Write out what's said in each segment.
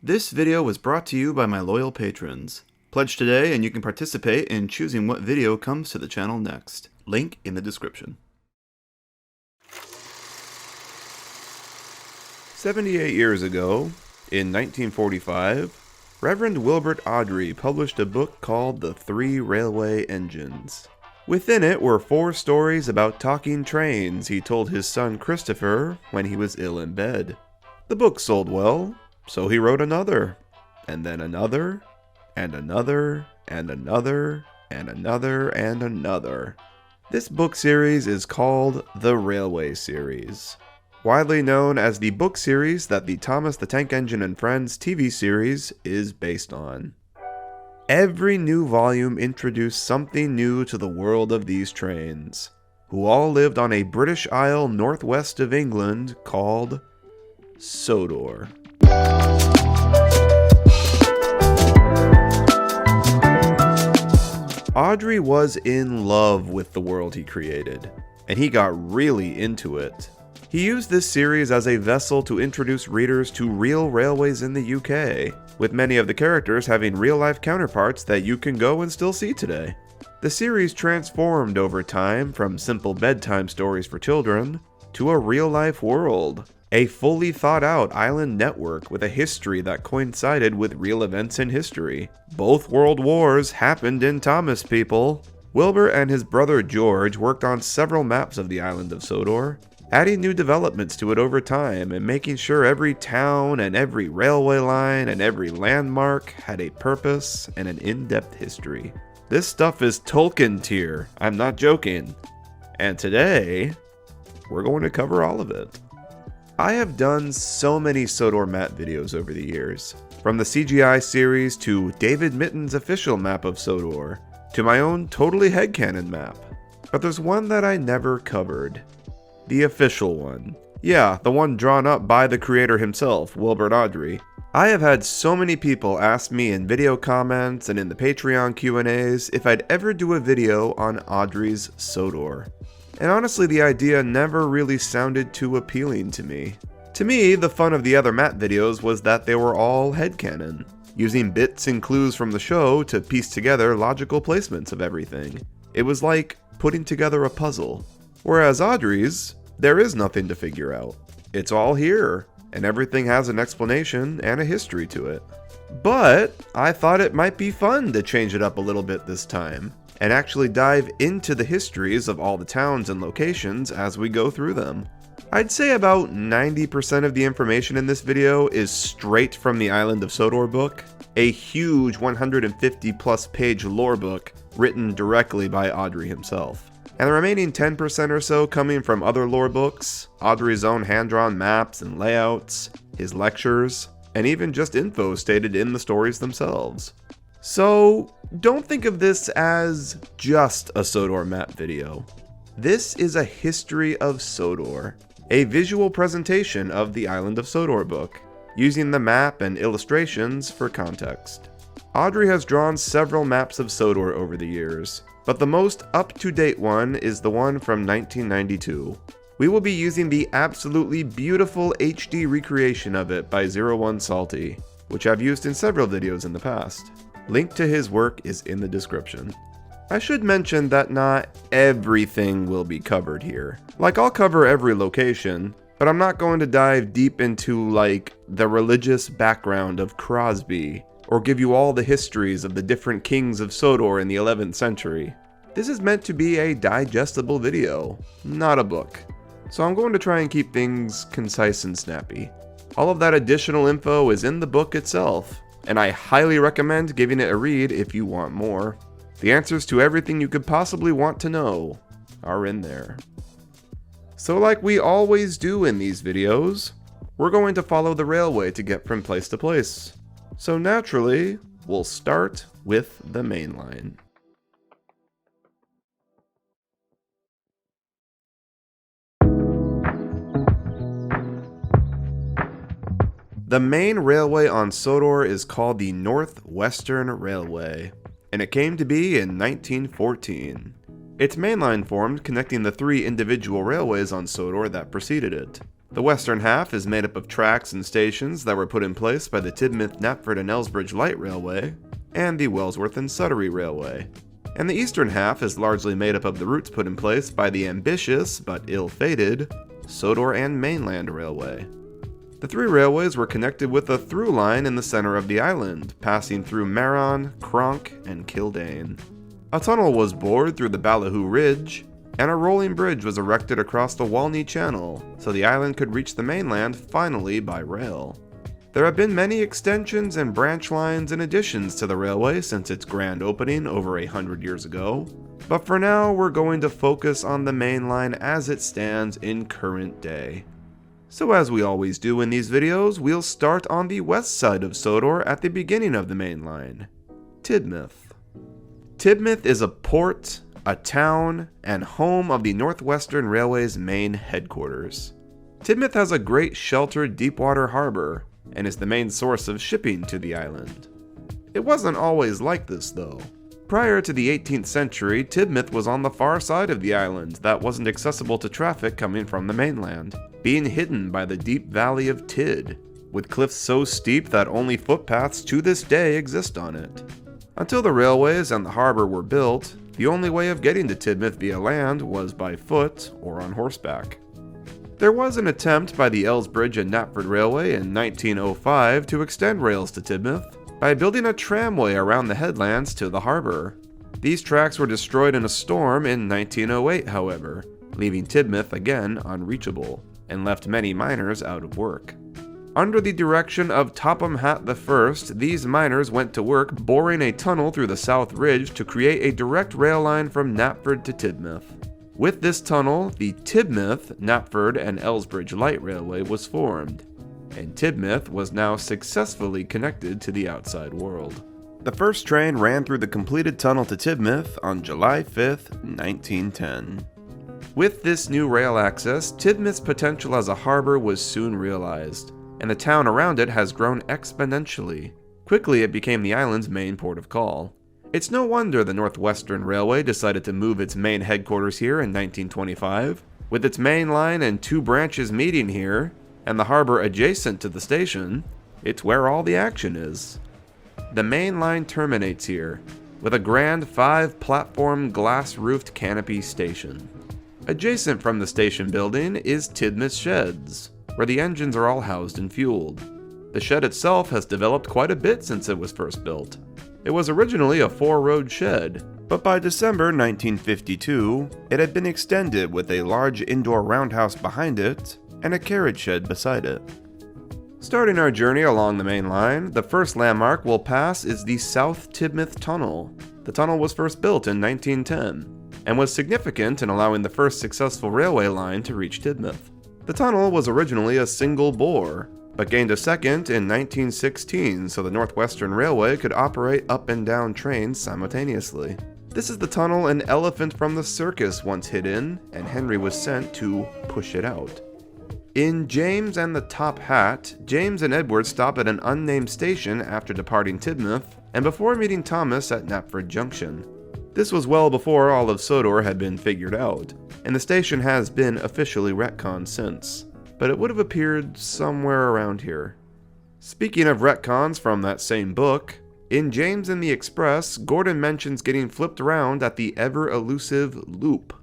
This video was brought to you by my loyal patrons. Pledge today and you can participate in choosing what video comes to the channel next. Link in the description. 78 years ago, in 1945, Reverend Wilbert Awdry published a book called The 3 Railway Engines. Within it were 4 stories about talking trains he told his son Christopher when he was ill in bed. The book sold well, so he wrote another, and then another, and another, and another, and another, and another. This book series is called the Railway series, widely known as the book series that the Thomas the Tank Engine and Friends TV series is based on. Every new volume introduced something new to the world of these trains, who all lived on a British Isle northwest of England called Sodor. Awdry was in love with the world he created, and he got really into it. He used this series as a vessel to introduce readers to real railways in the UK, with many of the characters having real-life counterparts that you can go and still see today. The series transformed over time from simple bedtime stories for children to a real-life world, a fully thought-out island network with a history that coincided with real events in history. Both world wars happened in Thomas, people. Wilbur and his brother George worked on several maps of the island of Sodor, adding new developments to it over time and making sure every town and every railway line and every landmark had a purpose and an in-depth history. This stuff is Tolkien tier, I'm not joking. And today, we're going to cover all of it. I have done so many Sodor map videos over the years, from the CGI series to David Mitten's official map of Sodor, to my own totally headcanon map. But there's one that I never covered. The official one. Yeah, the one drawn up by the creator himself, Wilbert Awdry. I have had so many people ask me in video comments and in the Patreon Q&As if I'd ever do a video on Awdry's Sodor. And honestly, the idea never really sounded too appealing to me. To me, the fun of the other map videos was that they were all headcanon, using bits and clues from the show to piece together logical placements of everything. It was like putting together a puzzle. Whereas Awdry's, there is nothing to figure out. It's all here, and everything has an explanation and a history to it. But I thought it might be fun to change it up a little bit this time, and actually dive into the histories of all the towns and locations as we go through them. I'd say about 90% of the information in this video is straight from the Island of Sodor book, a huge 150 plus page lore book written directly by Awdry himself. And the remaining 10% or so coming from other lore books, Awdry's own hand-drawn maps and layouts, his lectures, and even just info stated in the stories themselves. So, don't think of this as just a Sodor map video. This is a history of Sodor, a visual presentation of the Island of Sodor book, using the map and illustrations for context. Awdry has drawn several maps of Sodor over the years, but the most up-to-date one is the one from 1992. We will be using the absolutely beautiful HD recreation of it by 01 Salty, which I've used in several videos in the past. Link to his work is in the description. I should mention that not everything will be covered here. Like, I'll cover every location, but I'm not going to dive deep into, like, the religious background of Crosby, or give you all the histories of the different kings of Sodor in the 11th century. This is meant to be a digestible video, not a book. So I'm going to try and keep things concise and snappy. All of that additional info is in the book itself, and I highly recommend giving it a read if you want more. The answers to everything you could possibly want to know are in there. So like we always do in these videos, we're going to follow the railway to get from place to place. So naturally, we'll start with the main line. The main railway on Sodor is called the Northwestern Railway, and it came to be in 1914. Its main line formed connecting the 3 individual railways on Sodor that preceded it. The western half is made up of tracks and stations that were put in place by the Tidmouth, Knapford and Arlesburgh Light Railway and the Wellsworth and Sodor Railway. And the eastern half is largely made up of the routes put in place by the ambitious, but ill-fated, Sodor and Mainland Railway. The three railways were connected with a through line in the center of the island, passing through Maron, Cronk, and Kildane. A tunnel was bored through the Ballyhoo Ridge, and a rolling bridge was erected across the Walney Channel, so the island could reach the mainland finally by rail. There have been many extensions and branch lines and additions to the railway since its grand opening over 100 years ago, but for now we're going to focus on the main line as it stands in current day. So as we always do in these videos, we'll start on the west side of Sodor at the beginning of the main line, Tidmouth. Tidmouth is a port, a town, and home of the Northwestern Railway's main headquarters. Tidmouth has a great sheltered deepwater harbor, and is the main source of shipping to the island. It wasn't always like this though. Prior to the 18th century, Tidmouth was on the far side of the island that wasn't accessible to traffic coming from the mainland, being hidden by the deep valley of Tid, with cliffs so steep that only footpaths to this day exist on it. Until the railways and the harbor were built, the only way of getting to Tidmouth via land was by foot or on horseback. There was an attempt by the Arlesburgh and Knapford Railway in 1905 to extend rails to Tidmouth by building a tramway around the headlands to the harbor. These tracks were destroyed in a storm in 1908, however, leaving Tidmouth again unreachable, and left many miners out of work. Under the direction of Topham Hatt I, these miners went to work boring a tunnel through the South Ridge to create a direct rail line from Knapford to Tidmouth. With this tunnel, the Tidmouth, Knapford and Arlesburgh Light Railway was formed, and Tidmouth was now successfully connected to the outside world. The first train ran through the completed tunnel to Tidmouth on July 5, 1910. With this new rail access, Tidmouth's potential as a harbor was soon realized, and the town around it has grown exponentially. Quickly it became the island's main port of call. It's no wonder the Northwestern Railway decided to move its main headquarters here in 1925. With its main line and two branches meeting here, and the harbor adjacent to the station, it's where all the action is. The main line terminates here, with a grand 5-platform glass-roofed canopy station. Adjacent from the station building is Tidmouth Sheds, where the engines are all housed and fueled. The shed itself has developed quite a bit since it was first built. It was originally a 4-road shed, but by December 1952, it had been extended with a large indoor roundhouse behind it and a carriage shed beside it. Starting our journey along the main line, the first landmark we'll pass is the South Tidmouth Tunnel. The tunnel was first built in 1910, and was significant in allowing the first successful railway line to reach Tidmouth. The tunnel was originally a single bore, but gained a second in 1916 so the Northwestern Railway could operate up and down trains simultaneously. This is the tunnel an elephant from the circus once hid in, and Henry was sent to push it out. In James and the Top Hat, James and Edward stop at an unnamed station after departing Tidmouth, and before meeting Thomas at Knapford Junction. This was well before all of Sodor had been figured out, and the station has been officially retconned since, but it would have appeared somewhere around here. Speaking of retcons from that same book, in James and the Express, Gordon mentions getting flipped around at the ever-elusive loop.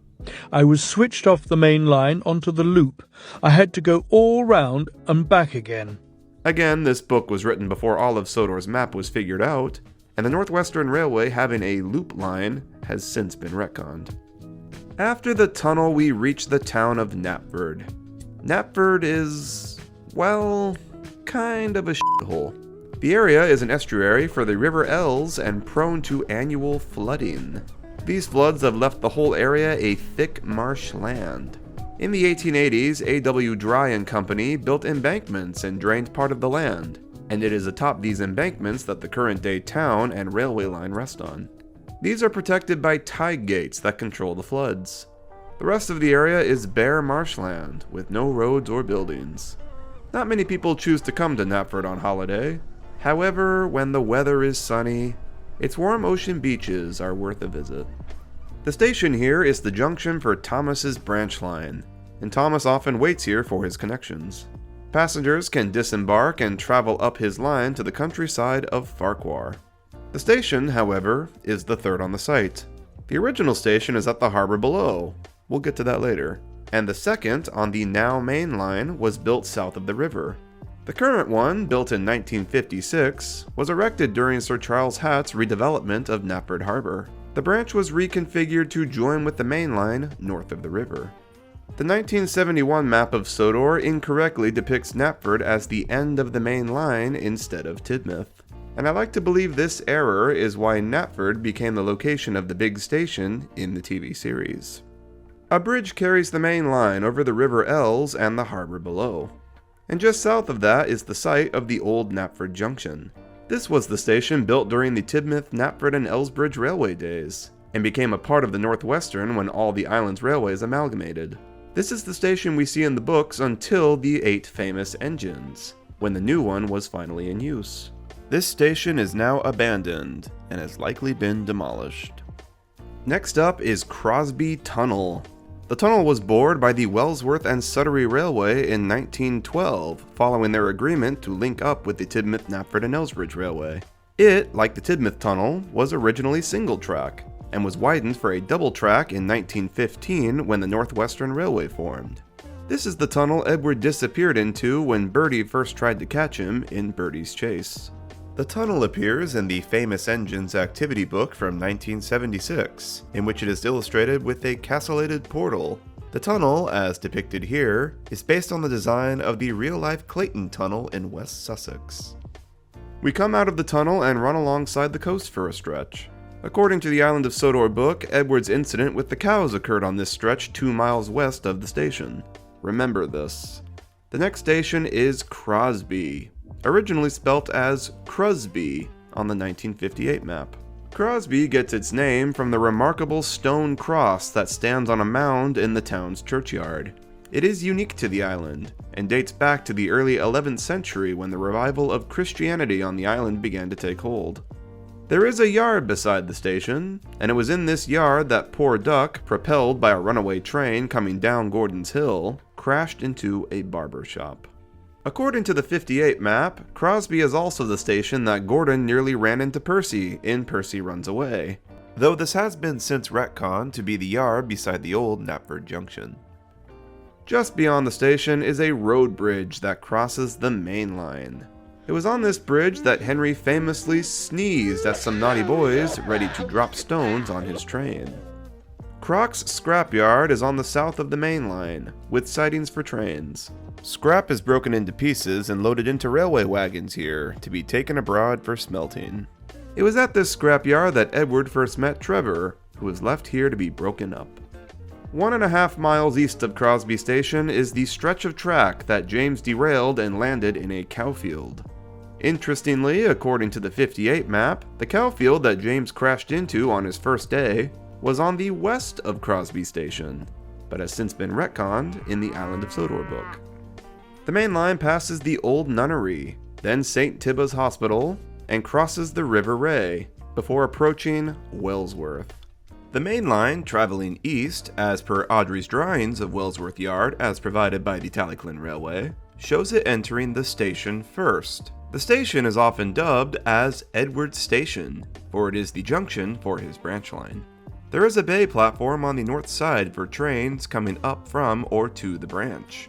I was switched off the main line onto the loop. I had to go all round and back again. Again, this book was written before all of Sodor's map was figured out, and the Northwestern Railway having a loop line has since been retconned. After the tunnel, we reach the town of Knapford. Knapford is, well, kind of a shithole. The area is an estuary for the River Els and prone to annual flooding. These floods have left the whole area a thick marsh land. In the 1880s, A.W. Dry & Company built embankments and drained part of the land, and it is atop these embankments that the current-day town and railway line rest on. These are protected by tide gates that control the floods. The rest of the area is bare marshland, with no roads or buildings. Not many people choose to come to Knapford on holiday. However, when the weather is sunny, its warm ocean beaches are worth a visit. The station here is the junction for Thomas's branch line, and Thomas often waits here for his connections. Passengers can disembark and travel up his line to the countryside of Ffarquhar. The station, however, is the third on the site. The original station is at the harbour below. We'll get to that later. And the second, on the now main line, was built south of the river. The current one, built in 1956, was erected during Sir Charles Hatt's redevelopment of Knapford Harbour. The branch was reconfigured to join with the main line north of the river. The 1971 map of Sodor incorrectly depicts Knapford as the end of the main line instead of Tidmouth. And I like to believe this error is why Knapford became the location of the big station in the TV series. A bridge carries the main line over the River Ells and the harbour below. And just south of that is the site of the old Knapford Junction. This was the station built during the Tidmouth, Knapford and Arlesburgh Railway days, and became a part of the Northwestern when all the island's railways amalgamated. This is the station we see in the books until the 8 famous engines, when the new one was finally in use. This station is now abandoned and has likely been demolished. Next up is Crosby Tunnel. The tunnel was bored by the Wellsworth and Skarloey Railway in 1912, following their agreement to link up with the Tidmouth, Knapford and Arlesburgh Railway. It, like the Tidmouth Tunnel, was originally single track, and was widened for a double track in 1915 when the Northwestern Railway formed. This is the tunnel Edward disappeared into when Bertie first tried to catch him in Bertie's Chase. The tunnel appears in the Famous Engines activity book from 1976, in which it is illustrated with a castellated portal. The tunnel, as depicted here, is based on the design of the real-life Clayton Tunnel in West Sussex. We come out of the tunnel and run alongside the coast for a stretch. According to the Island of Sodor book, Edward's incident with the cows occurred on this stretch 2 miles west of the station. Remember this. The next station is Crosby, originally spelt as Crosby on the 1958 map. Crosby gets its name from the remarkable stone cross that stands on a mound in the town's churchyard. It is unique to the island, and dates back to the early 11th century when the revival of Christianity on the island began to take hold. There is a yard beside the station, and it was in this yard that poor Duck, propelled by a runaway train coming down Gordon's Hill, crashed into a barber shop. According to the 58 map, Crosby is also the station that Gordon nearly ran into Percy in Percy Runs Away, though this has been since retconned to be the yard beside the old Knapford Junction. Just beyond the station is a road bridge that crosses the main line. It was on this bridge that Henry famously sneezed at some naughty boys ready to drop stones on his train. Croc's scrapyard is on the south of the main line, with sidings for trains. Scrap is broken into pieces and loaded into railway wagons here, to be taken abroad for smelting. It was at this scrapyard that Edward first met Trevor, who was left here to be broken up. 1.5 miles east of Crosby Station is the stretch of track that James derailed and landed in a cowfield. Interestingly, according to the 58 map, the cowfield that James crashed into on his first day was on the west of Crosby Station, but has since been retconned in the Island of Sodor book. The main line passes the Old Nunnery, then St. Tibba's Hospital, and crosses the River Ray, before approaching Wellsworth. The main line, traveling east, as per Awdry's drawings of Wellsworth Yard as provided by the Talyllyn Railway, shows it entering the station first. The station is often dubbed as Edward's Station, for it is the junction for his branch line. There is a bay platform on the north side for trains coming up from or to the branch.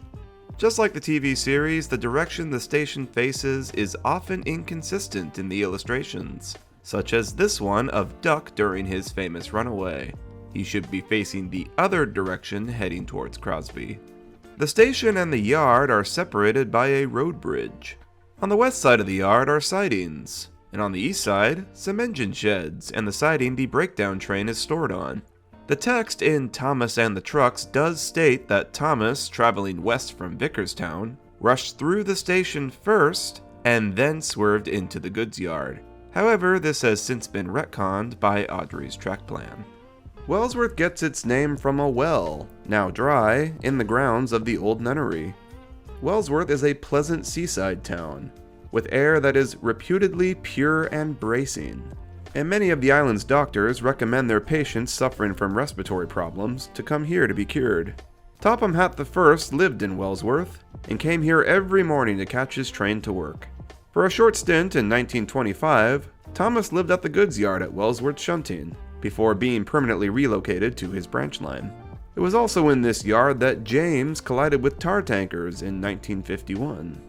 Just like the TV series, the direction the station faces is often inconsistent in the illustrations, such as this one of Duck during his famous runaway. He should be facing the other direction heading towards Crosby. The station and the yard are separated by a road bridge. On the west side of the yard are sidings, and on the east side, some engine sheds and the siding the breakdown train is stored on. The text in Thomas and the Trucks does state that Thomas, traveling west from Vickerstown, rushed through the station first and then swerved into the goods yard. However, this has since been retconned by Awdry's track plan. Wellsworth gets its name from a well, now dry, in the grounds of the Old Nunnery. Wellsworth is a pleasant seaside town, with air that is reputedly pure and bracing, and many of the island's doctors recommend their patients suffering from respiratory problems to come here to be cured. Topham Hatt I lived in Wellsworth and came here every morning to catch his train to work. For a short stint in 1925, Thomas lived at the goods yard at Wellsworth Shunting before being permanently relocated to his branch line. It was also in this yard that James collided with tar tankers in 1951.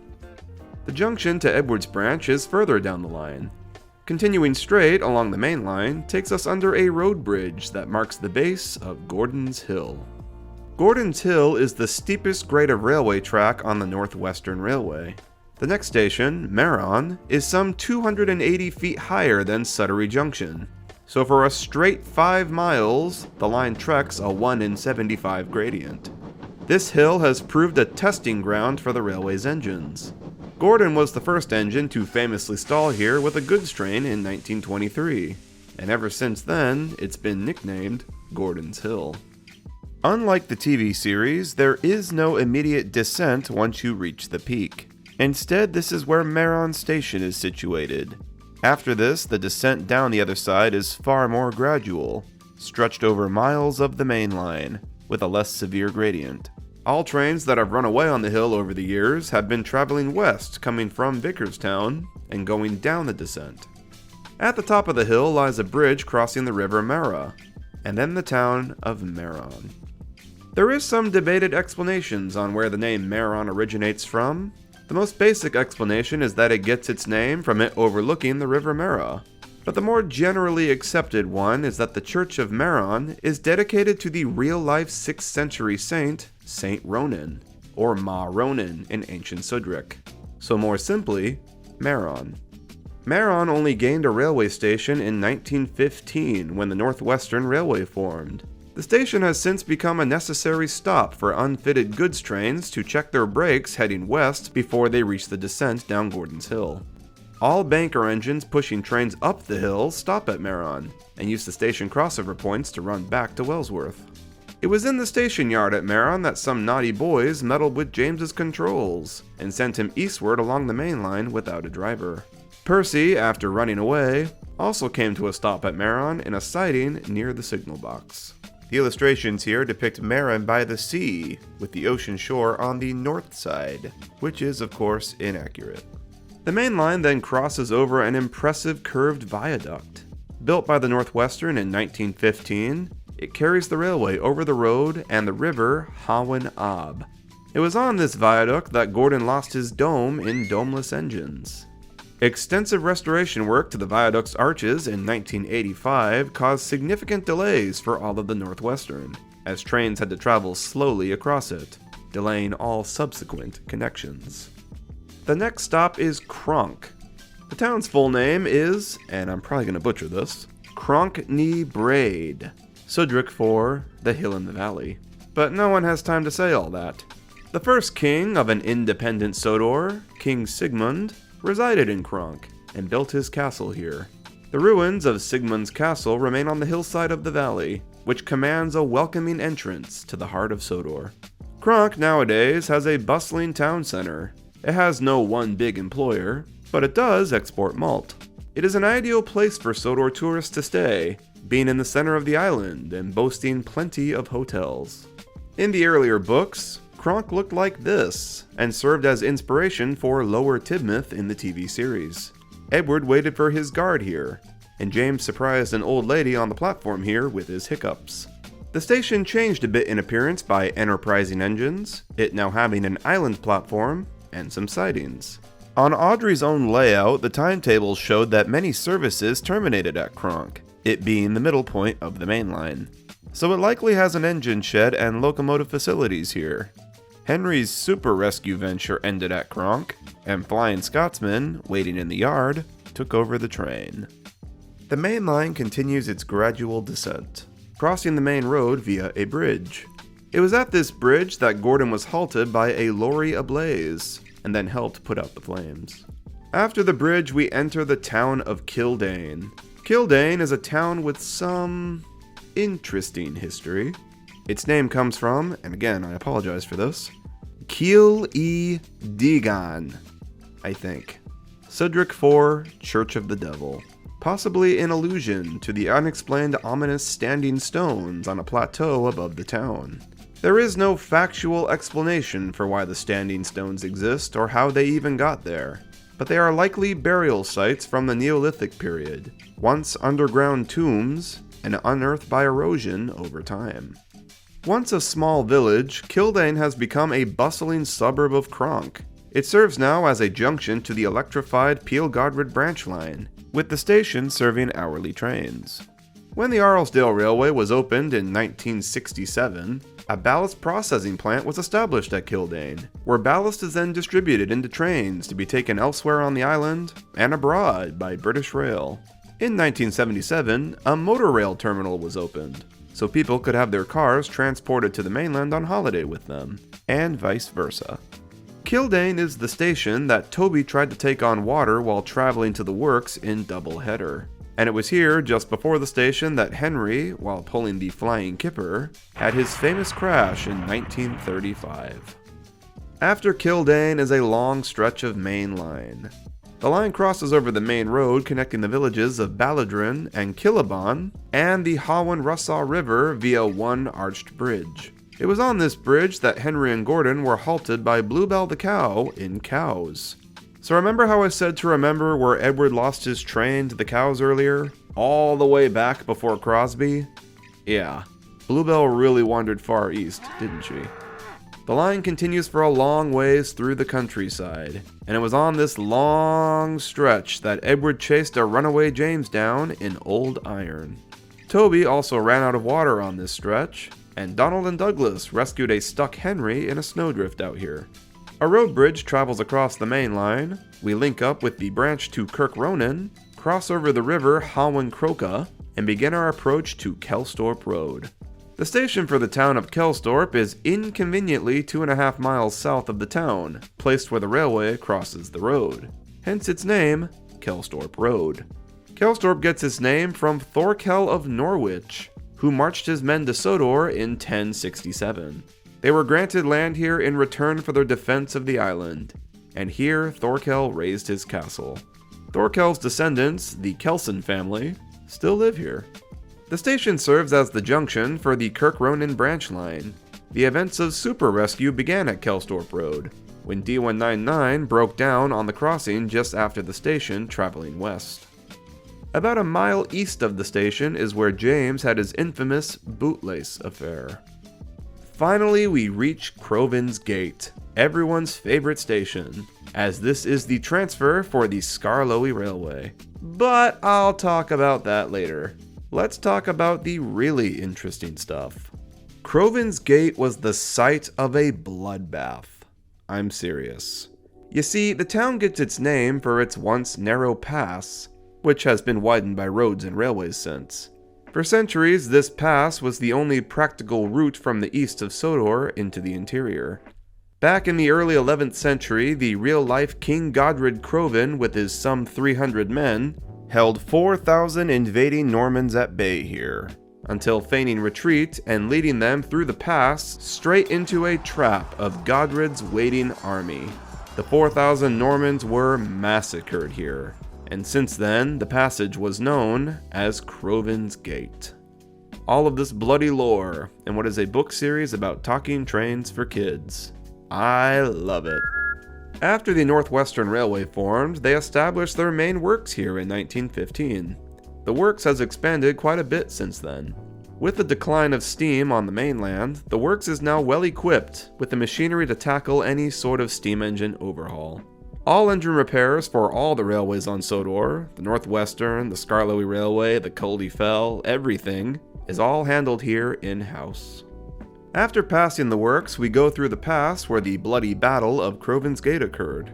The junction to Edwards Branch is further down the line. Continuing straight along the main line takes us under a road bridge that marks the base of Gordon's Hill. Gordon's Hill is the steepest grade of railway track on the Northwestern Railway. The next station, Meron, is some 280 feet higher than Sudbury Junction. So for a straight 5 miles, the line treks a 1 in 75 gradient. This hill has proved a testing ground for the railway's engines. Gordon was the first engine to famously stall here with a goods train in 1923, and ever since then, it's been nicknamed Gordon's Hill. Unlike the TV series, there is no immediate descent once you reach the peak. Instead, this is where Meron Station is situated. After this, the descent down the other side is far more gradual, stretched over miles of the main line, with a less severe gradient. All trains that have run away on the hill over the years have been traveling west, coming from Vicarstown and going down the descent. At the top of the hill lies a bridge crossing the River Mara, and then the town of Meron. There is some debated explanations on where the name Meron originates from. The most basic explanation is that it gets its name from it overlooking the River Mara. But the more generally accepted one is that the Church of Meron is dedicated to the real-life 6th century saint, Saint Ronan, or Ma Ronan in ancient Sudric. So more simply, Meron. Meron only gained a railway station in 1915 when the Northwestern Railway formed. The station has since become a necessary stop for unfitted goods trains to check their brakes heading west before they reach the descent down Gordon's Hill. All banker engines pushing trains up the hill stop at Meron and use the station crossover points to run back to Wellsworth. It was in the station yard at Meron that some naughty boys meddled with James's controls and sent him eastward along the main line without a driver. Percy, after running away, also came to a stop at Meron in a siding near the signal box. The illustrations here depict Meron by the sea, with the ocean shore on the north side, which is of course inaccurate. The main line then crosses over an impressive curved viaduct. Built by the Northwestern in 1915, it carries the railway over the road and the river Hawan Ab. It was on this viaduct that Gordon lost his dome in domeless engines. Extensive restoration work to the viaduct's arches in 1985 caused significant delays for all of the Northwestern, as trains had to travel slowly across it, delaying all subsequent connections. The next stop is Cronk. The town's full name is, and I'm probably going to butcher this, Cronk ny Braid, Sudric for the hill in the valley. But no one has time to say all that. The first king of an independent Sodor, King Sigmund, resided in Cronk and built his castle here. The ruins of Sigmund's castle remain on the hillside of the valley, which commands a welcoming entrance to the heart of Sodor. Cronk nowadays has a bustling town center. It has no one big employer, but it does export malt. It is an ideal place for Sodor tourists to stay, being in the center of the island and boasting plenty of hotels. In the earlier books, Cronk looked like this, and served as inspiration for Lower Tidmouth in the TV series. Edward waited for his guard here, and James surprised an old lady on the platform here with his hiccups. The station changed a bit in appearance by enterprising engines, it now having an island platform and some sidings. On Awdry's own layout, the timetables showed that many services terminated at Cronk, it being the middle point of the main line. So it likely has an engine shed and locomotive facilities here. Henry's super rescue venture ended at Cronk, and Flying Scotsman, waiting in the yard, took over the train. The main line continues its gradual descent, crossing the main road via a bridge. It was at this bridge that Gordon was halted by a lorry ablaze, and then helped put out the flames. After the bridge, we enter the town of Culdee. Culdee is a town with some interesting history. Its name comes from, and again I apologize for this, Culdee Digan, I think. Sudric for Church of the Devil, possibly in allusion to the unexplained ominous standing stones on a plateau above the town. There is no factual explanation for why the standing stones exist or how they even got there, but they are likely burial sites from the Neolithic period, once underground tombs and unearthed by erosion over time. Once a small village, Culdee has become a bustling suburb of Cronk. It serves now as a junction to the electrified Peel-Godred branch line, with the station serving hourly trains. When the Arlesdale Railway was opened in 1967, a ballast processing plant was established at Culdee, where ballast is then distributed into trains to be taken elsewhere on the island and abroad by British Rail. In 1977, a motor rail terminal was opened, so people could have their cars transported to the mainland on holiday with them, and vice versa. Culdee is the station that Toby tried to take on water while traveling to the works in double header. And it was here, just before the station, that Henry, while pulling the Flying Kipper, had his famous crash in 1935. After Culdee is a long stretch of main line. The line crosses over the main road connecting the villages of Balladrin and Killabon and the Hawan-Russaw River via one arched bridge. It was on this bridge that Henry and Gordon were halted by Bluebell the cow in Cows. So remember how I said to remember where Edward lost his train to the cows earlier? All the way back before Crosby? Yeah, Bluebell really wandered far east, didn't she? The line continues for a long ways through the countryside, and it was on this long stretch that Edward chased a runaway James down in Old Iron. Toby also ran out of water on this stretch, and Donald and Douglas rescued a stuck Henry in a snowdrift out here. A road bridge travels across the main line, we link up with the branch to Kirk Ronan, cross over the river Hawan-Croka, and begin our approach to Kelsthorpe Road. The station for the town of Kelsthorpe is inconveniently 2.5 miles south of the town, placed where the railway crosses the road. Hence its name, Kelsthorpe Road. Kelsthorpe gets its name from Thorkel of Norwich, who marched his men to Sodor in 1067. They were granted land here in return for their defense of the island, and here Thorkel raised his castle. Thorkel's descendants, the Kelson family, still live here. The station serves as the junction for the Kirk Ronan branch line. The events of Super Rescue began at Kelsthorpe Road, when D199 broke down on the crossing just after the station traveling west. About a mile east of the station is where James had his infamous bootlace affair. Finally, we reach Crovan's Gate, everyone's favorite station, as this is the transfer for the Skarloey Railway. But I'll talk about that later. Let's talk about the really interesting stuff. Crovan's Gate was the site of a bloodbath. I'm serious. You see, the town gets its name for its once narrow pass, which has been widened by roads and railways since. For centuries, this pass was the only practical route from the east of Sodor into the interior. Back in the early 11th century, the real-life King Godred Crovan, with his some 300 men, held 4,000 invading Normans at bay here, until feigning retreat and leading them through the pass straight into a trap of Godred's waiting army. The 4,000 Normans were massacred here, and since then the passage was known as Crovan's Gate. All of this bloody lore in what is a book series about talking trains for kids. I love it. After the Northwestern Railway formed, they established their main works here in 1915. The works has expanded quite a bit since then. With the decline of steam on the mainland, the works is now well equipped with the machinery to tackle any sort of steam engine overhaul. All engine repairs for all the railways on Sodor, the Northwestern, the Skarloey Railway, the Culdee Fell, everything, is all handled here in-house. After passing the works, we go through the pass where the bloody Battle of Crovan's Gate occurred.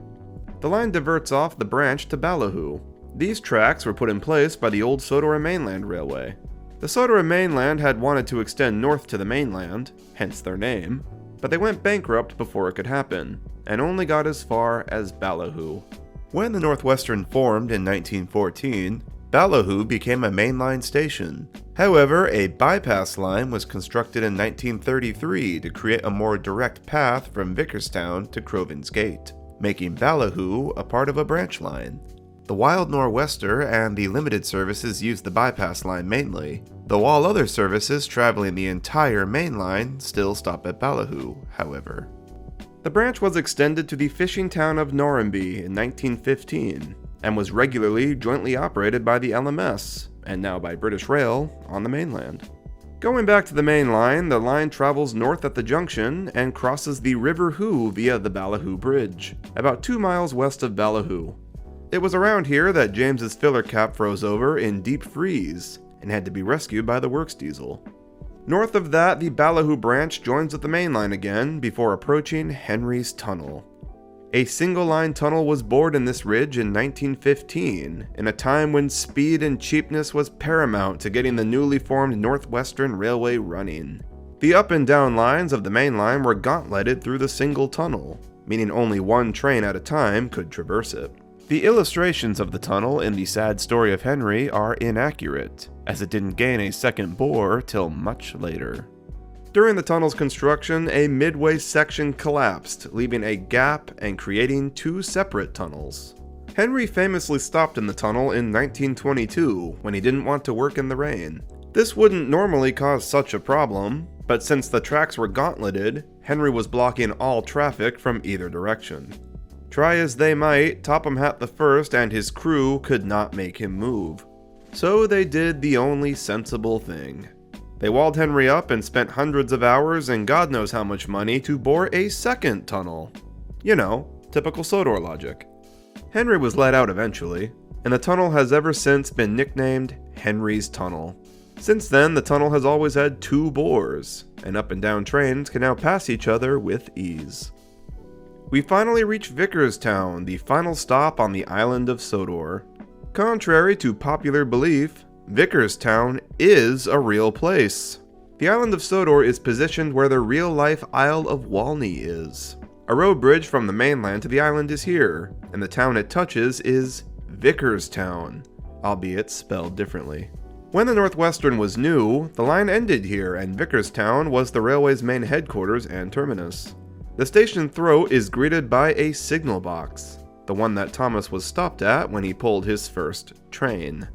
The line diverts off the branch to Ballyhoo. These tracks were put in place by the old Sodor and Mainland Railway. The Sodor and Mainland had wanted to extend north to the mainland, hence their name, but they went bankrupt before it could happen, and only got as far as Ballyhoo. When the Northwestern formed in 1914, Ballyhoo became a mainline station. However, a bypass line was constructed in 1933 to create a more direct path from Vickerstown to Crovan's Gate, making Ballyhoo a part of a branch line. The Wild Nor'Wester and the limited services used the bypass line mainly, though all other services traveling the entire main line still stop at Ballyhoo, however. The branch was extended to the fishing town of Norrumby in 1915, and was regularly jointly operated by the LMS, and now by British Rail, on the mainland. Going back to the main line, the line travels north at the junction and crosses the River Hoo via the Ballyhoo Bridge, about 2 miles west of Ballyhoo. It was around here that James's filler cap froze over in deep freeze and had to be rescued by the works diesel. North of that, the Ballyhoo branch joins with the main line again before approaching Henry's Tunnel. A single-line tunnel was bored in this ridge in 1915, in a time when speed and cheapness was paramount to getting the newly formed Northwestern Railway running. The up and down lines of the main line were gauntleted through the single tunnel, meaning only one train at a time could traverse it. The illustrations of the tunnel in The Sad Story of Henry are inaccurate, as it didn't gain a second bore till much later. During the tunnel's construction, a midway section collapsed, leaving a gap and creating 2 separate tunnels. Henry famously stopped in the tunnel in 1922 when he didn't want to work in the rain. This wouldn't normally cause such a problem, but since the tracks were gauntleted, Henry was blocking all traffic from either direction. Try as they might, Topham Hatt I and his crew could not make him move. So they did the only sensible thing. They walled Henry up and spent hundreds of hours and God knows how much money to bore a second tunnel. You know, typical Sodor logic. Henry was let out eventually, and the tunnel has ever since been nicknamed Henry's Tunnel. Since then, the tunnel has always had 2 bores, and up and down trains can now pass each other with ease. We finally reach Vicarstown, the final stop on the island of Sodor. Contrary to popular belief, Vicarstown is a real place. The island of Sodor is positioned where the real-life Isle of Walney is. A road bridge from the mainland to the island is here, and the town it touches is Vicarstown, albeit spelled differently. When the Northwestern was new, the line ended here, and Vicarstown was the railway's main headquarters and terminus. The station throat is greeted by a signal box, the one that Thomas was stopped at when he pulled his first train.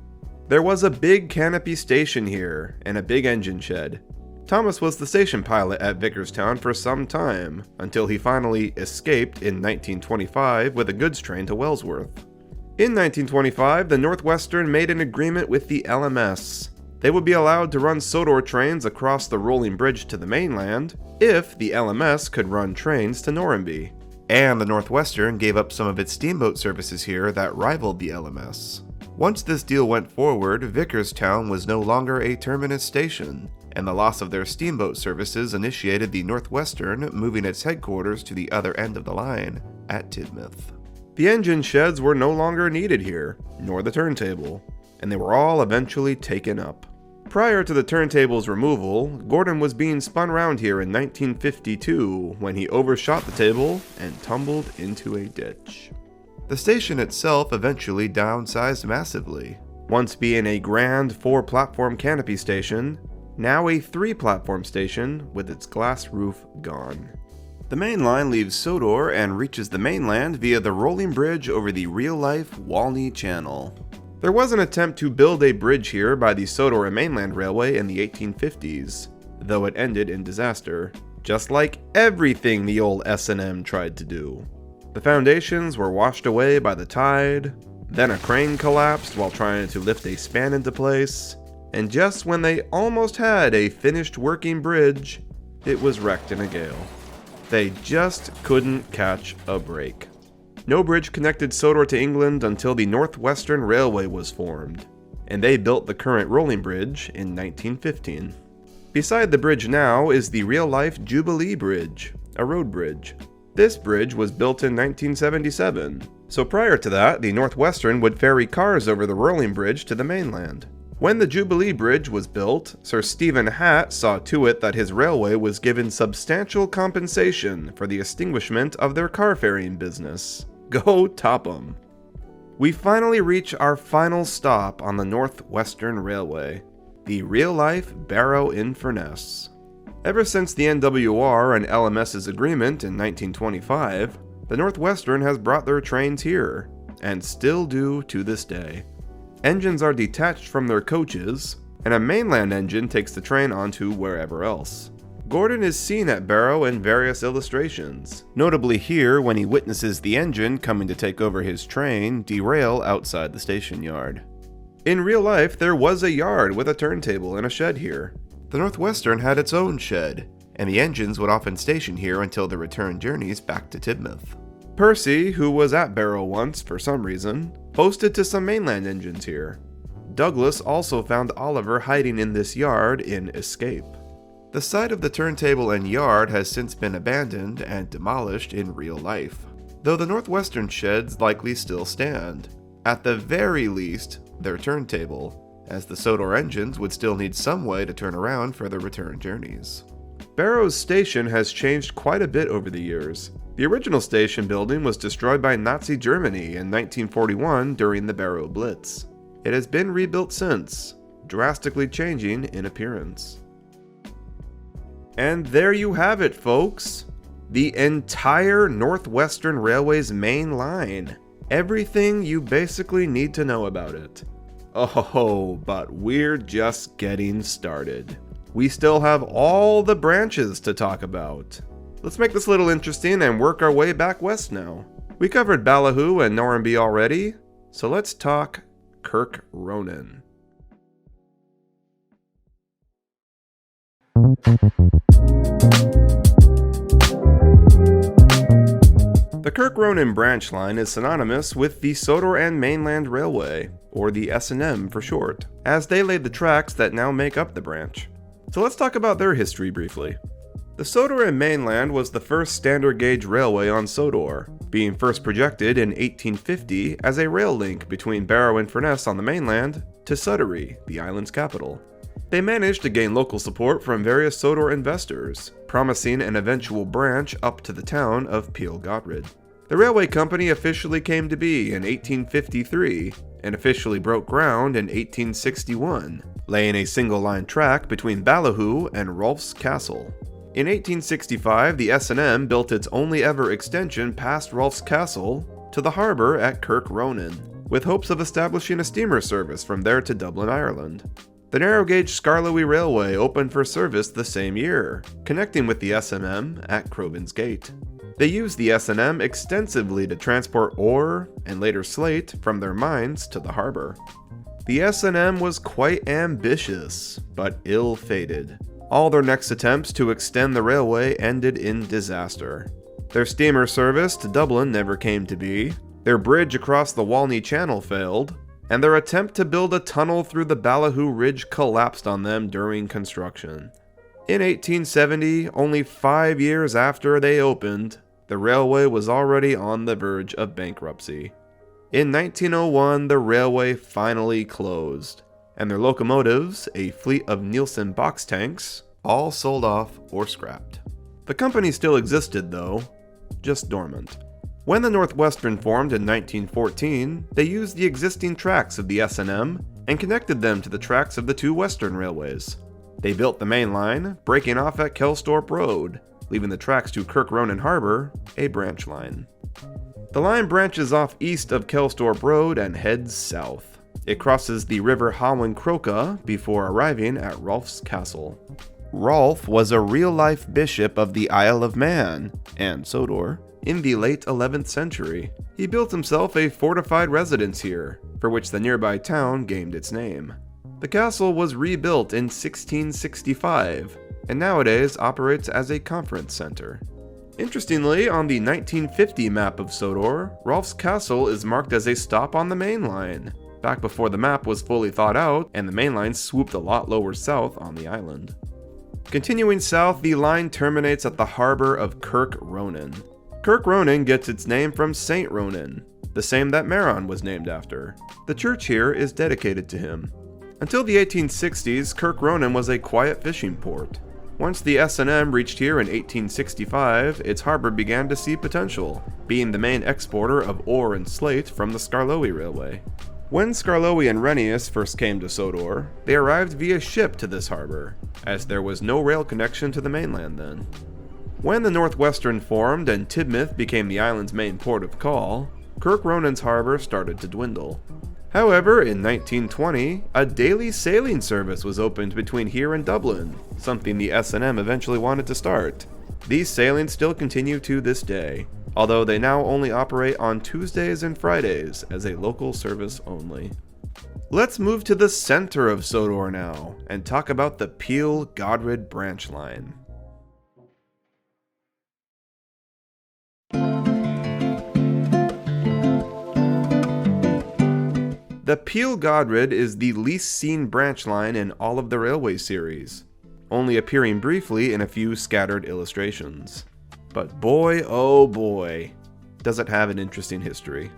There was a big canopy station here, and a big engine shed. Thomas was the station pilot at Vicarstown for some time, until he finally escaped in 1925 with a goods train to Wellsworth. In 1925, the Northwestern made an agreement with the LMS. They would be allowed to run Sodor trains across the rolling bridge to the mainland, if the LMS could run trains to Norrumby. And the Northwestern gave up some of its steamboat services here that rivaled the LMS. Once this deal went forward, Vicarstown was no longer a terminus station, and the loss of their steamboat services initiated the Northwestern moving its headquarters to the other end of the line, at Tidmouth. The engine sheds were no longer needed here, nor the turntable, and they were all eventually taken up. Prior to the turntable's removal, Gordon was being spun round here in 1952 when he overshot the table and tumbled into a ditch. The station itself eventually downsized massively, once being a grand 4-platform canopy station, now a 3-platform station with its glass roof gone. The main line leaves Sodor and reaches the mainland via the rolling bridge over the real-life Walney Channel. There was an attempt to build a bridge here by the Sodor and Mainland Railway in the 1850s, though it ended in disaster, just like everything the old S&M tried to do. The foundations were washed away by the tide, then a crane collapsed while trying to lift a span into place, and just when they almost had a finished working bridge, it was wrecked in a gale. They just couldn't catch a break. No bridge connected Sodor to England until the Northwestern Railway was formed, and they built the current rolling bridge in 1915. Beside the bridge now is the real-life Jubilee Bridge, a road bridge. This bridge was built in 1977, so prior to that, the Northwestern would ferry cars over the rolling bridge to the mainland. When the Jubilee Bridge was built, Sir Stephen Hatt saw to it that his railway was given substantial compensation for the extinguishment of their car ferrying business. Go Topham! We finally reach our final stop on the Northwestern Railway, the real-life Barrow-in-Furness. Ever since the NWR and LMS's agreement in 1925, the Northwestern has brought their trains here, and still do to this day. Engines are detached from their coaches, and a mainland engine takes the train on to wherever else. Gordon is seen at Barrow in various illustrations, notably here when he witnesses the engine coming to take over his train derail outside the station yard. In real life, there was a yard with a turntable and a shed here. The Northwestern had its own shed, and the engines would often station here until the return journeys back to Tidmouth. Percy, who was at Barrow once for some reason, posted to some mainland engines here. Douglas also found Oliver hiding in this yard in Escape. The site of the turntable and yard has since been abandoned and demolished in real life, though the Northwestern sheds likely still stand. At the very least, their turntable, as the Sodor engines would still need some way to turn around for their return journeys. Barrow's station has changed quite a bit over the years. The original station building was destroyed by Nazi Germany in 1941 during the Barrow Blitz. It has been rebuilt since, drastically changing in appearance. And there you have it, folks. The entire Northwestern Railway's main line. Everything you basically need to know about it. Oh, but we're just getting started. We still have all the branches to talk about. Let's make this a little interesting and work our way back west now. We covered Ballyhoo and Norranby already, so let's talk Kirk Ronan. The Kirk Ronan branch line is synonymous with the Sodor and Mainland Railway, or the S&M for short, as they laid the tracks that now make up the branch. So let's talk about their history briefly. The Sodor and Mainland was the first standard gauge railway on Sodor, being first projected in 1850 as a rail link between Barrow and Furness on the mainland to Sudbury, the island's capital. They managed to gain local support from various Sodor investors, promising an eventual branch up to the town of Peel Godred. The railway company officially came to be in 1853 and officially broke ground in 1861, laying a single-line track between Ballyhoo and Rolf's Castle. In 1865, the S&M built its only ever extension past Rolf's Castle to the harbour at Kirk Ronan, with hopes of establishing a steamer service from there to Dublin, Ireland. The narrow-gauge Skarloey Railway opened for service the same year, connecting with the S&M at Crovan's Gate. They used the S&M extensively to transport ore, and later slate, from their mines to the harbour. The S&M was quite ambitious, but ill-fated. All their next attempts to extend the railway ended in disaster. Their steamer service to Dublin never came to be, their bridge across the Walney Channel failed, and their attempt to build a tunnel through the Ballyhoo Ridge collapsed on them during construction. In 1870, only 5 years after they opened, the railway was already on the verge of bankruptcy. In 1901, the railway finally closed, and their locomotives, a fleet of Nielsen box tanks, all sold off or scrapped. The company still existed though, just dormant. When the Northwestern formed in 1914, they used the existing tracks of the S&M and connected them to the tracks of the two Western railways. They built the main line, breaking off at Kelsthorpe Road, leaving the tracks to Kirk Ronan Harbour, a branch line. The line branches off east of Kelsthorpe Road and heads south. It crosses the River Hawen Croca before arriving at Rolf's Castle. Rolf was a real-life bishop of the Isle of Man, and Sodor, in the late 11th century. He built himself a fortified residence here, for which the nearby town gained its name. The castle was rebuilt in 1665, and nowadays operates as a conference center. Interestingly, on the 1950 map of Sodor, Rolf's Castle is marked as a stop on the main line, back before the map was fully thought out and the main line swooped a lot lower south on the island. Continuing south, the line terminates at the harbour of Kirk Ronan. Kirk Ronan gets its name from Saint Ronan, the same that Meron was named after. The church here is dedicated to him. Until the 1860s, Kirk Ronan was a quiet fishing port. Once the S&M reached here in 1865, its harbour began to see potential, being the main exporter of ore and slate from the Skarloey Railway. When Skarloey and Rennius first came to Sodor, they arrived via ship to this harbour, as there was no rail connection to the mainland then. When the Northwestern formed and Tidmouth became the island's main port of call, Kirk Ronan's harbour started to dwindle. However, in 1920, a daily sailing service was opened between here and Dublin, something the S&M eventually wanted to start. These sailings still continue to this day, although they now only operate on Tuesdays and Fridays as a local service only. Let's move to the center of Sodor now, and talk about the Peel-Godred branch line. The Peel-Godred is the least seen branch line in all of the railway series, only appearing briefly in a few scattered illustrations. But boy, oh boy, does it have an interesting history.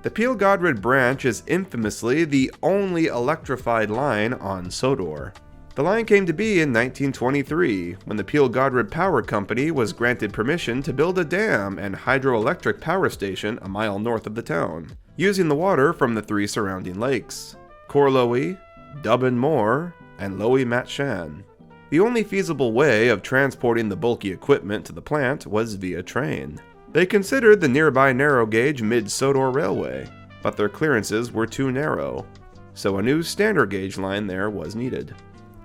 The Peel-Godred branch is infamously the only electrified line on Sodor. The line came to be in 1923, when the Peel-Godred Power Company was granted permission to build a dam and hydroelectric power station a mile north of the town, using the water from the three surrounding lakes, Skarloey, Dublin Moor, and Lough Mac Shan. The only feasible way of transporting the bulky equipment to the plant was via train. They considered the nearby narrow gauge Mid-Sodor Railway, but their clearances were too narrow, so a new standard gauge line there was needed.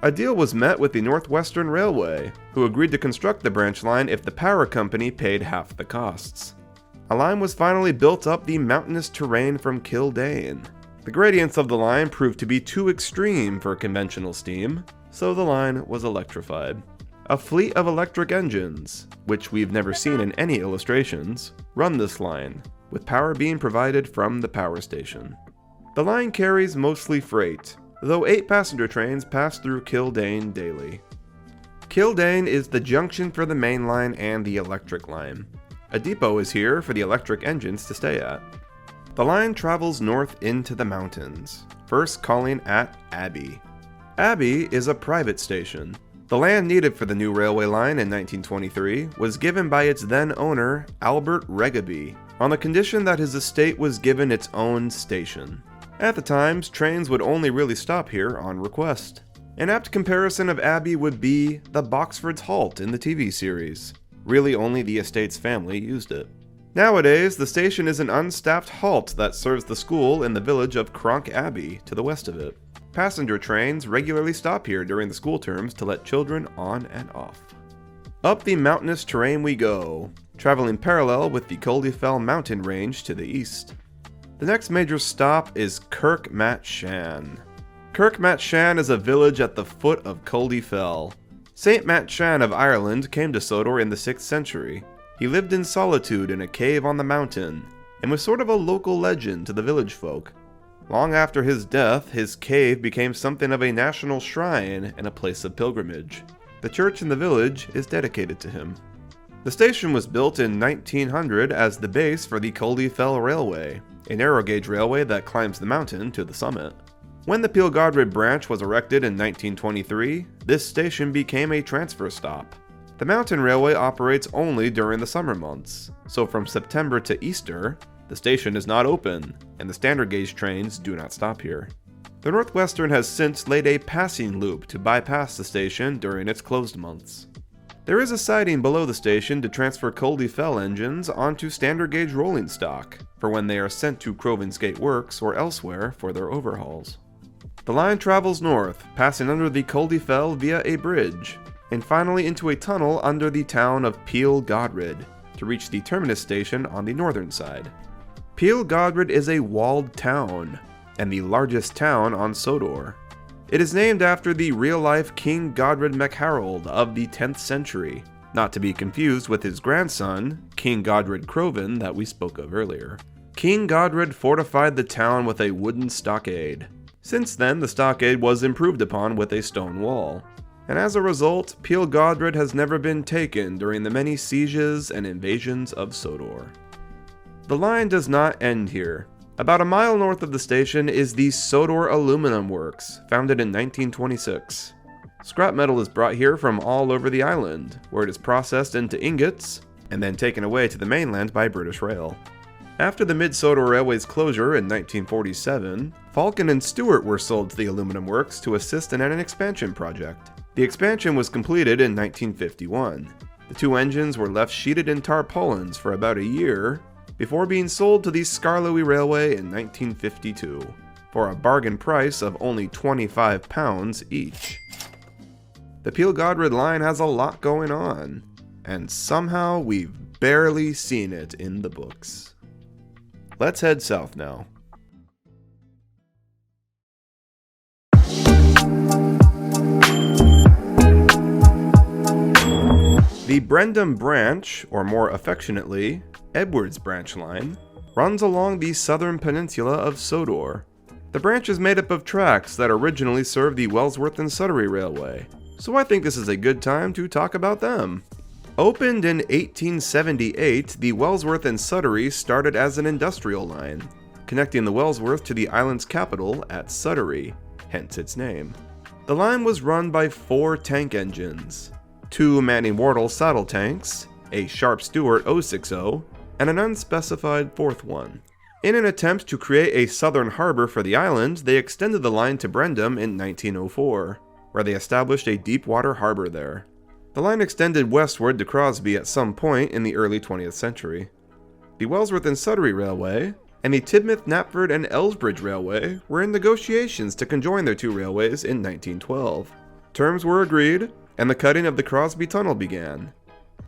A deal was met with the Northwestern Railway, who agreed to construct the branch line if the power company paid half the costs. A line was finally built up the mountainous terrain from Culdee. The gradients of the line proved to be too extreme for conventional steam, so the line was electrified. A fleet of electric engines, which we've never seen in any illustrations, run this line, with power being provided from the power station. The line carries mostly freight, though 8 passenger trains pass through Culdee daily. Culdee is the junction for the main line and the electric line. A depot is here for the electric engines to stay at. The line travels north into the mountains, first calling at Abbey. Abbey is a private station. The land needed for the new railway line in 1923 was given by its then owner, Albert Regaby, on the condition that his estate was given its own station. At the times, trains would only really stop here on request. An apt comparison of Abbey would be the Boxford's Halt in the TV series. Really only the estate's family used it. Nowadays, the station is an unstaffed halt that serves the school in the village of Cronk Abbey to the west of it. Passenger trains regularly stop here during the school terms to let children on and off. Up the mountainous terrain we go, traveling parallel with the Culdee mountain range to the east. The next major stop is Kirk Mac Shan. Kirk Mac Shan is a village at the foot of Culdee Fell. Saint Mac Shan of Ireland came to Sodor in the 6th century. He lived in solitude in a cave on the mountain, and was sort of a local legend to the village folk. Long after his death, his cave became something of a national shrine and a place of pilgrimage. The church in the village is dedicated to him. The station was built in 1900 as the base for the Skarloey Railway, a narrow gauge railway that climbs the mountain to the summit. When the Peel-Godred branch was erected in 1923, this station became a transfer stop. The mountain railway operates only during the summer months, so from September to Easter, the station is not open, and the standard gauge trains do not stop here. The Northwestern has since laid a passing loop to bypass the station during its closed months. There is a siding below the station to transfer Culdee engines onto standard gauge rolling stock, for when they are sent to Crovansgate Works or elsewhere for their overhauls. The line travels north, passing under the Culdee via a bridge, and finally into a tunnel under the town of Peel-Godred to reach the terminus station on the northern side. Peel-Godred is a walled town, and the largest town on Sodor. It is named after the real-life King Godred MacHarold of the 10th century, not to be confused with his grandson, King Godred Crovan, that we spoke of earlier. King Godred fortified the town with a wooden stockade. Since then, the stockade was improved upon with a stone wall, and as a result, Peel-Godred has never been taken during the many sieges and invasions of Sodor. The line does not end here. About a mile north of the station is the Sodor Aluminum Works, founded in 1926. Scrap metal is brought here from all over the island, where it is processed into ingots, and then taken away to the mainland by British Rail. After the Mid-Sodor Railway's closure in 1947, Falcon and Stewart were sold to the aluminum works to assist in an expansion project. The expansion was completed in 1951. The two engines were left sheeted in tarpaulins for about a year, before being sold to the Skarloey Railway in 1952. for a bargain price of only £25 each. The Peel-Godred line has a lot going on, and somehow we've barely seen it in the books. Let's head south now. The Brendam branch, or more affectionately, Edward's branch line, runs along the southern peninsula of Sodor. The branch is made up of tracks that originally served the Wellsworth and Skarloey Railway, so I think this is a good time to talk about them. Opened in 1878, the Wellsworth and Skarloey started as an industrial line, connecting the Wellsworth to the island's capital at Skarloey, hence its name. The line was run by 4 tank engines, 2 Manning-Wardle saddle tanks, a Sharp Stewart 060, and an unspecified 4th one. In an attempt to create a southern harbor for the island, they extended the line to Brendam in 1904, where they established a deep water harbor there. The line extended westward to Crosby at some point in the early 20th century. The Wellsworth and Skarloey Railway and the Tidmouth, Knapford and Elsbridge Railway were in negotiations to conjoin their 2 railways in 1912. Terms were agreed, and the cutting of the Crosby Tunnel began.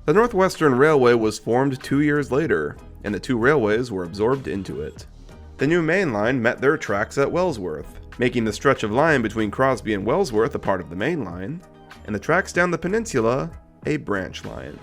The Northwestern Railway was formed 2 years later, and the 2 railways were absorbed into it. The new main line met their tracks at Wellsworth, making the stretch of line between Crosby and Wellsworth a part of the main line, and the tracks down the peninsula a branch line.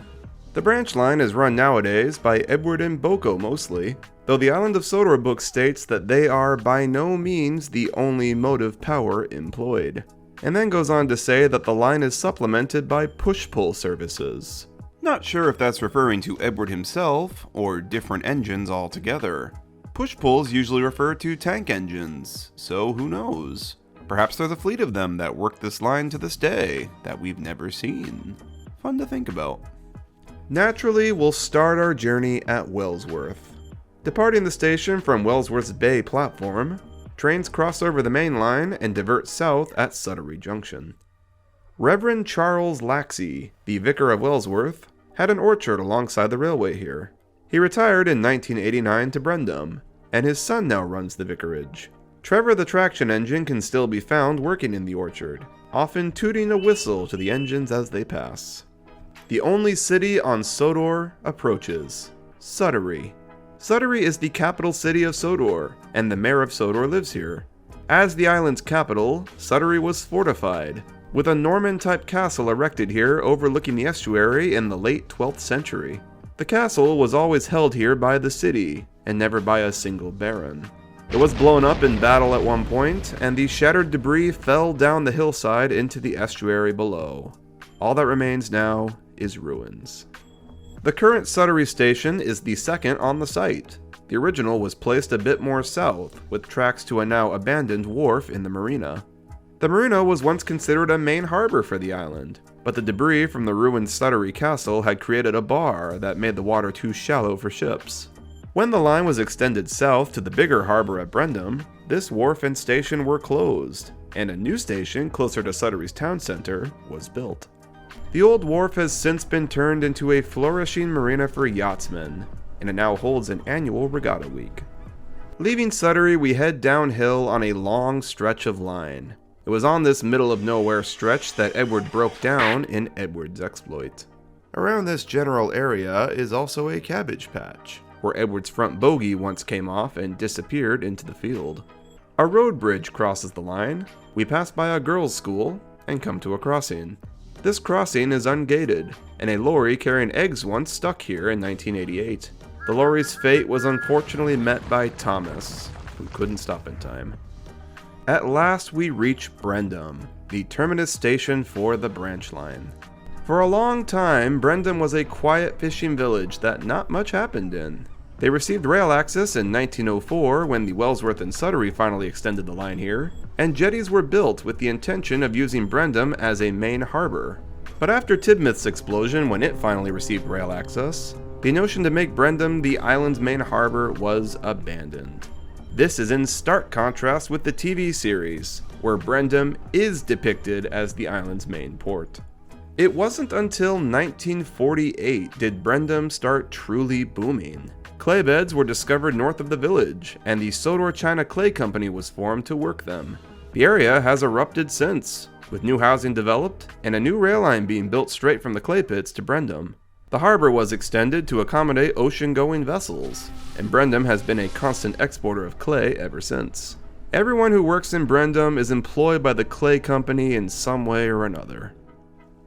The branch line is run nowadays by Edward and Boko mostly, though the Island of Sodor book states that they are by no means the only motive power employed, and then goes on to say that the line is supplemented by push-pull services. Not sure if that's referring to Edward himself, or different engines altogether. Push-pulls usually refer to tank engines, so who knows? Perhaps there's a fleet of them that work this line to this day that we've never seen. Fun to think about. Naturally, we'll start our journey at Wellsworth. Departing the station from Wellsworth's Bay platform, trains cross over the main line and divert south at Skarloey Junction. Reverend Charles Laxey, the vicar of Wellsworth, had an orchard alongside the railway here. He retired in 1989 to Brendam, and his son now runs the vicarage. Trevor the traction engine can still be found working in the orchard, often tooting a whistle to the engines as they pass. The only city on Sodor approaches, Skarloey. Skarloey is the capital city of Sodor, and the mayor of Sodor lives here. As the island's capital, Skarloey was fortified, with a Norman-type castle erected here overlooking the estuary in the late 12th century. The castle was always held here by the city, and never by a single baron. It was blown up in battle at one point, and the shattered debris fell down the hillside into the estuary below. All that remains now is ruins. The current Skarloey station is the second on the site. The original was placed a bit more south, with tracks to a now abandoned wharf in the marina. The marina was once considered a main harbor for the island, but the debris from the ruined Skarloey castle had created a bar that made the water too shallow for ships. When the line was extended south to the bigger harbor at Brendam, this wharf and station were closed, and a new station closer to Skarloey's town center was built. The old wharf has since been turned into a flourishing marina for yachtsmen, and it now holds an annual regatta week. Leaving Skarloey, we head downhill on a long stretch of line. It was on this middle-of-nowhere stretch that Edward broke down in Edward's Exploit. Around this general area is also a cabbage patch, where Edward's front bogie once came off and disappeared into the field. A road bridge crosses the line. We pass by a girls' school and come to a crossing. This crossing is ungated, and a lorry carrying eggs once stuck here in 1988. The lorry's fate was unfortunately met by Thomas, who couldn't stop in time. At last we reach Brendam, the terminus station for the branch line. For a long time, Brendam was a quiet fishing village that not much happened in. They received rail access in 1904 when the Wellsworth and Skarloey finally extended the line here, and jetties were built with the intention of using Brendam as a main harbor. But after Tidmouth's explosion when it finally received rail access, the notion to make Brendam the island's main harbor was abandoned. This is in stark contrast with the TV series, where Brendam is depicted as the island's main port. It wasn't until 1948 did Brendam start truly booming. Clay beds were discovered north of the village, and the Sodor China Clay Company was formed to work them. The area has erupted since, with new housing developed and a new rail line being built straight from the clay pits to Brendam. The harbor was extended to accommodate ocean-going vessels, and Brendam has been a constant exporter of clay ever since. Everyone who works in Brendam is employed by the clay company in some way or another.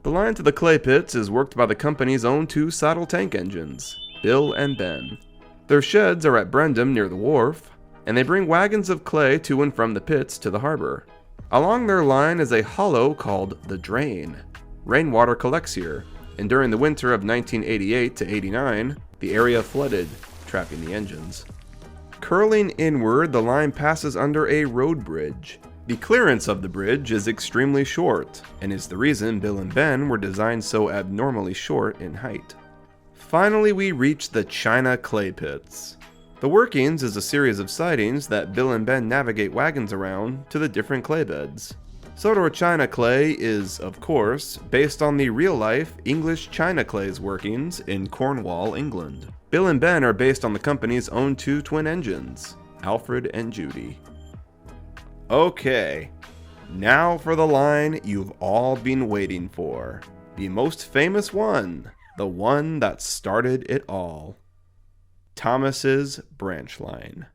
The line to the clay pits is worked by the company's own 2 saddle tank engines, Bill and Ben. Their sheds are at Brendam near the wharf, and they bring wagons of clay to and from the pits to the harbor. Along their line is a hollow called the Drain. Rainwater collects here, and during the winter of 1988 to 89, the area flooded, trapping the engines. Curling inward, the line passes under a road bridge. The clearance of the bridge is extremely short, and is the reason Bill and Ben were designed so abnormally short in height. Finally, we reach the China Clay Pits. The workings is a series of sidings that Bill and Ben navigate wagons around to the different clay beds. Sodor China Clay is, of course, based on the real-life English China Clay's workings in Cornwall, England. Bill and Ben are based on the company's own 2 twin engines, Alfred and Judy. Okay, now for the line you've all been waiting for. The most famous one, the one that started it all. Thomas's branch line.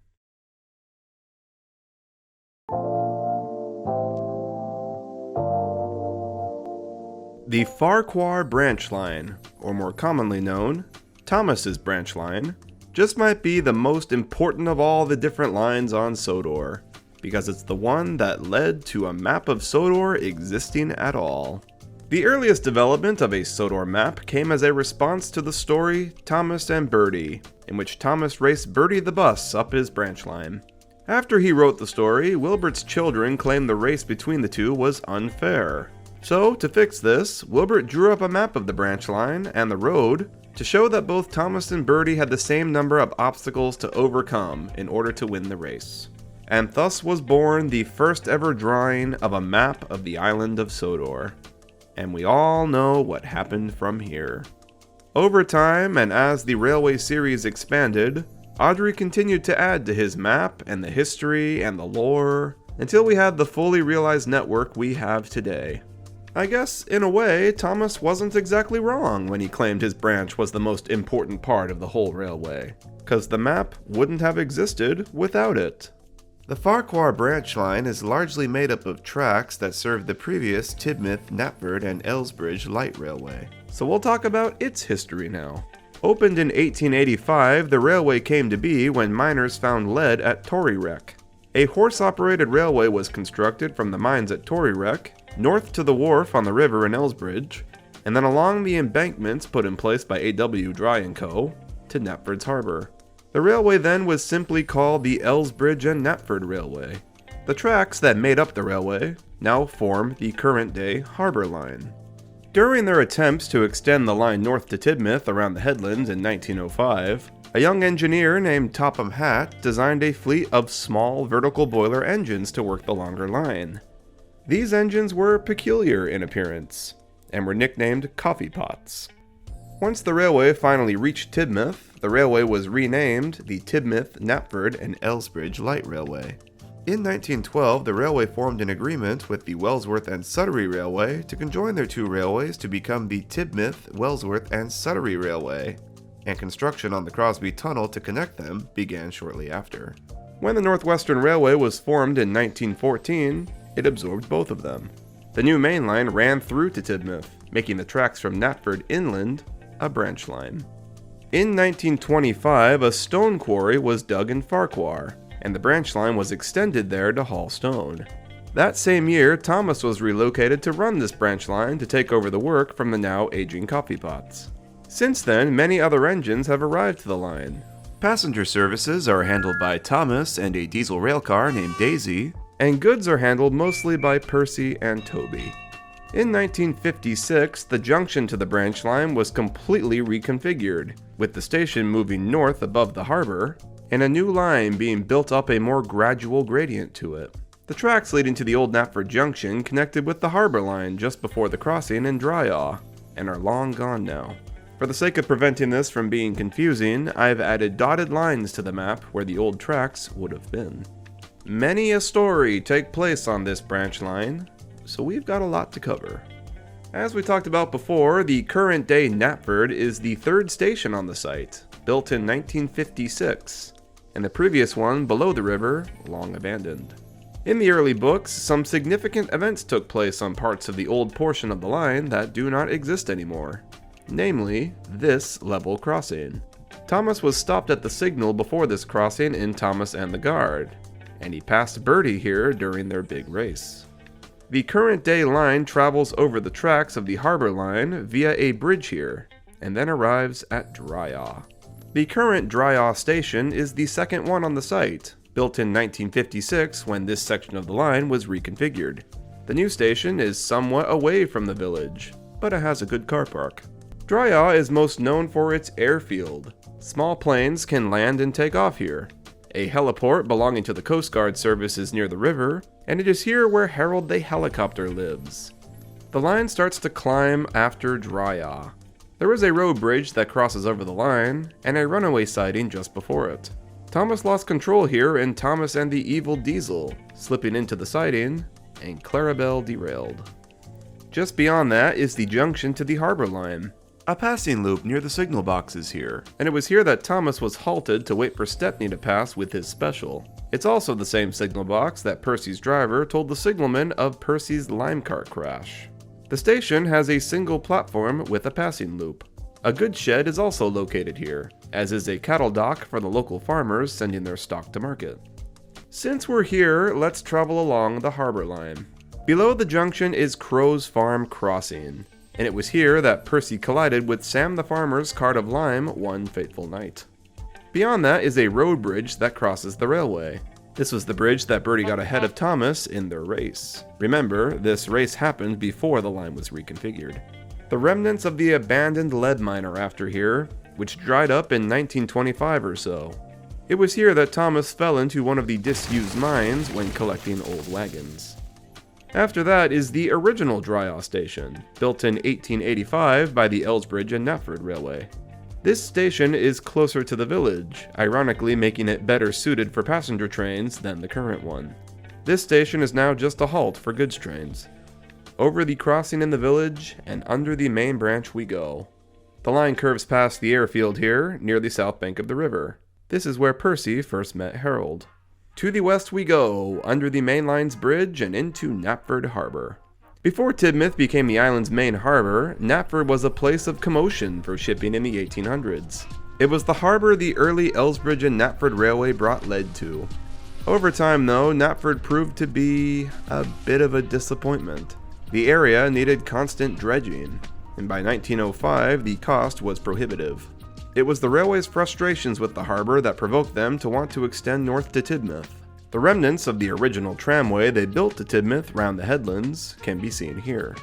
The Ffarquhar branch line, or more commonly known, Thomas's branch line, just might be the most important of all the different lines on Sodor, because it's the one that led to a map of Sodor existing at all. The earliest development of a Sodor map came as a response to the story Thomas and Bertie, in which Thomas raced Bertie the bus up his branch line. After he wrote the story, Wilbert's children claimed the race between the two was unfair. So, to fix this, Wilbert drew up a map of the branch line and the road to show that both Thomas and Bertie had the same number of obstacles to overcome in order to win the race. And thus was born the first ever drawing of a map of the island of Sodor. And we all know what happened from here. Over time, and as the railway series expanded, Awdry continued to add to his map and the history and the lore, until we had the fully realized network we have today. I guess, in a way, Thomas wasn't exactly wrong when he claimed his branch was the most important part of the whole railway, cause the map wouldn't have existed without it. The Ffarquhar branch line is largely made up of tracks that served the previous Tidmouth, Knapford, and Arlesburgh light railway. So we'll talk about its history now. Opened in 1885, the railway came to be when miners found lead at Torrywreck. A horse-operated railway was constructed from the mines at Torrywreck, north to the wharf on the river in Arlesburgh, and then along the embankments put in place by A.W. Dry & Co. to Knapford's Harbour. The railway then was simply called the Arlesburgh and Knapford Railway. The tracks that made up the railway now form the current-day Harbour Line. During their attempts to extend the line north to Tidmouth around the headlands in 1905, a young engineer named Topham Hatt designed a fleet of small vertical boiler engines to work the longer line. These engines were peculiar in appearance, and were nicknamed coffee pots. Once the railway finally reached Tidmouth, the railway was renamed the Tidmouth, Knapford, and Arlesburgh Light Railway. In 1912, the railway formed an agreement with the Wellsworth and Sudbury Railway to conjoin their 2 railways to become the Tidmouth, Wellsworth, and Sudbury Railway, and construction on the Crosby Tunnel to connect them began shortly after. When the Northwestern Railway was formed in 1914, it absorbed both of them. The new main line ran through to Tidmouth, making the tracks from Knapford inland a branch line. In 1925, a stone quarry was dug in Ffarquhar, and the branch line was extended there to haul stone. That same year, Thomas was relocated to run this branch line to take over the work from the now aging coffee pots. Since then, many other engines have arrived to the line. Passenger services are handled by Thomas and a diesel railcar named Daisy, and goods are handled mostly by Percy and Toby. In 1956, the junction to the branch line was completely reconfigured, with the station moving north above the harbor, and a new line being built up a more gradual gradient to it. The tracks leading to the old Knapford Junction connected with the harbor line just before the crossing in Dryaw, and are long gone now. For the sake of preventing this from being confusing, I've added dotted lines to the map where the old tracks would have been. Many a story take place on this branch line, so we've got a lot to cover. As we talked about before, the current day Knapford is the third station on the site, built in 1956, and the previous one below the river, long abandoned. In the early books, some significant events took place on parts of the old portion of the line that do not exist anymore, namely, this level crossing. Thomas was stopped at the signal before this crossing in Thomas and the Guard, and he passed Bertie here during their big race. The current day line travels over the tracks of the Harbour Line via a bridge here, and then arrives at Dryaw. The current Dryaw station is the second one on the site, built in 1956 when this section of the line was reconfigured. The new station is somewhat away from the village, but it has a good car park. Dryaw is most known for its airfield. Small planes can land and take off here. A heliport belonging to the Coast Guard service is near the river, and it is here where Harold the helicopter lives. The line starts to climb after Dryaw. There is a road bridge that crosses over the line, and a runaway siding just before it. Thomas lost control here in Thomas and the Evil Diesel, slipping into the siding, and Clarabelle derailed. Just beyond that is the junction to the Harbour Line. A passing loop near the signal box is here, and it was here that Thomas was halted to wait for Stepney to pass with his special. It's also the same signal box that Percy's driver told the signalman of Percy's lime cart crash. The station has a single platform with a passing loop. A goods shed is also located here, as is a cattle dock for the local farmers sending their stock to market. Since we're here, let's travel along the Harbour Line. Below the junction is Crow's Farm Crossing, and it was here that Percy collided with Sam the farmer's cart of lime one fateful night. Beyond that is a road bridge that crosses the railway. This was the bridge that Bertie got ahead of Thomas in their race. Remember, this race happened before the line was reconfigured. The remnants of the abandoned lead mine are after here, which dried up in 1925 or so. It was here that Thomas fell into one of the disused mines when collecting old wagons. After that is the original Dryaw station, built in 1885 by the Arlesburgh and Knapford Railway. This station is closer to the village, ironically making it better suited for passenger trains than the current one. This station is now just a halt for goods trains. Over the crossing in the village, and under the main branch we go. The line curves past the airfield here, near the south bank of the river. This is where Percy first met Harold. To the west we go, under the main line's bridge and into Knapford Harbour. Before Tidmouth became the island's main harbour, Knapford was a place of commotion for shipping in the 1800s. It was the harbour the early Arlesburgh and Knapford Railway brought lead to. Over time though, Knapford proved to be a bit of a disappointment. The area needed constant dredging, and by 1905 the cost was prohibitive. It was the railway's frustrations with the harbour that provoked them to want to extend north to Tidmouth. The remnants of the original tramway they built to Tidmouth round the headlands can be seen here.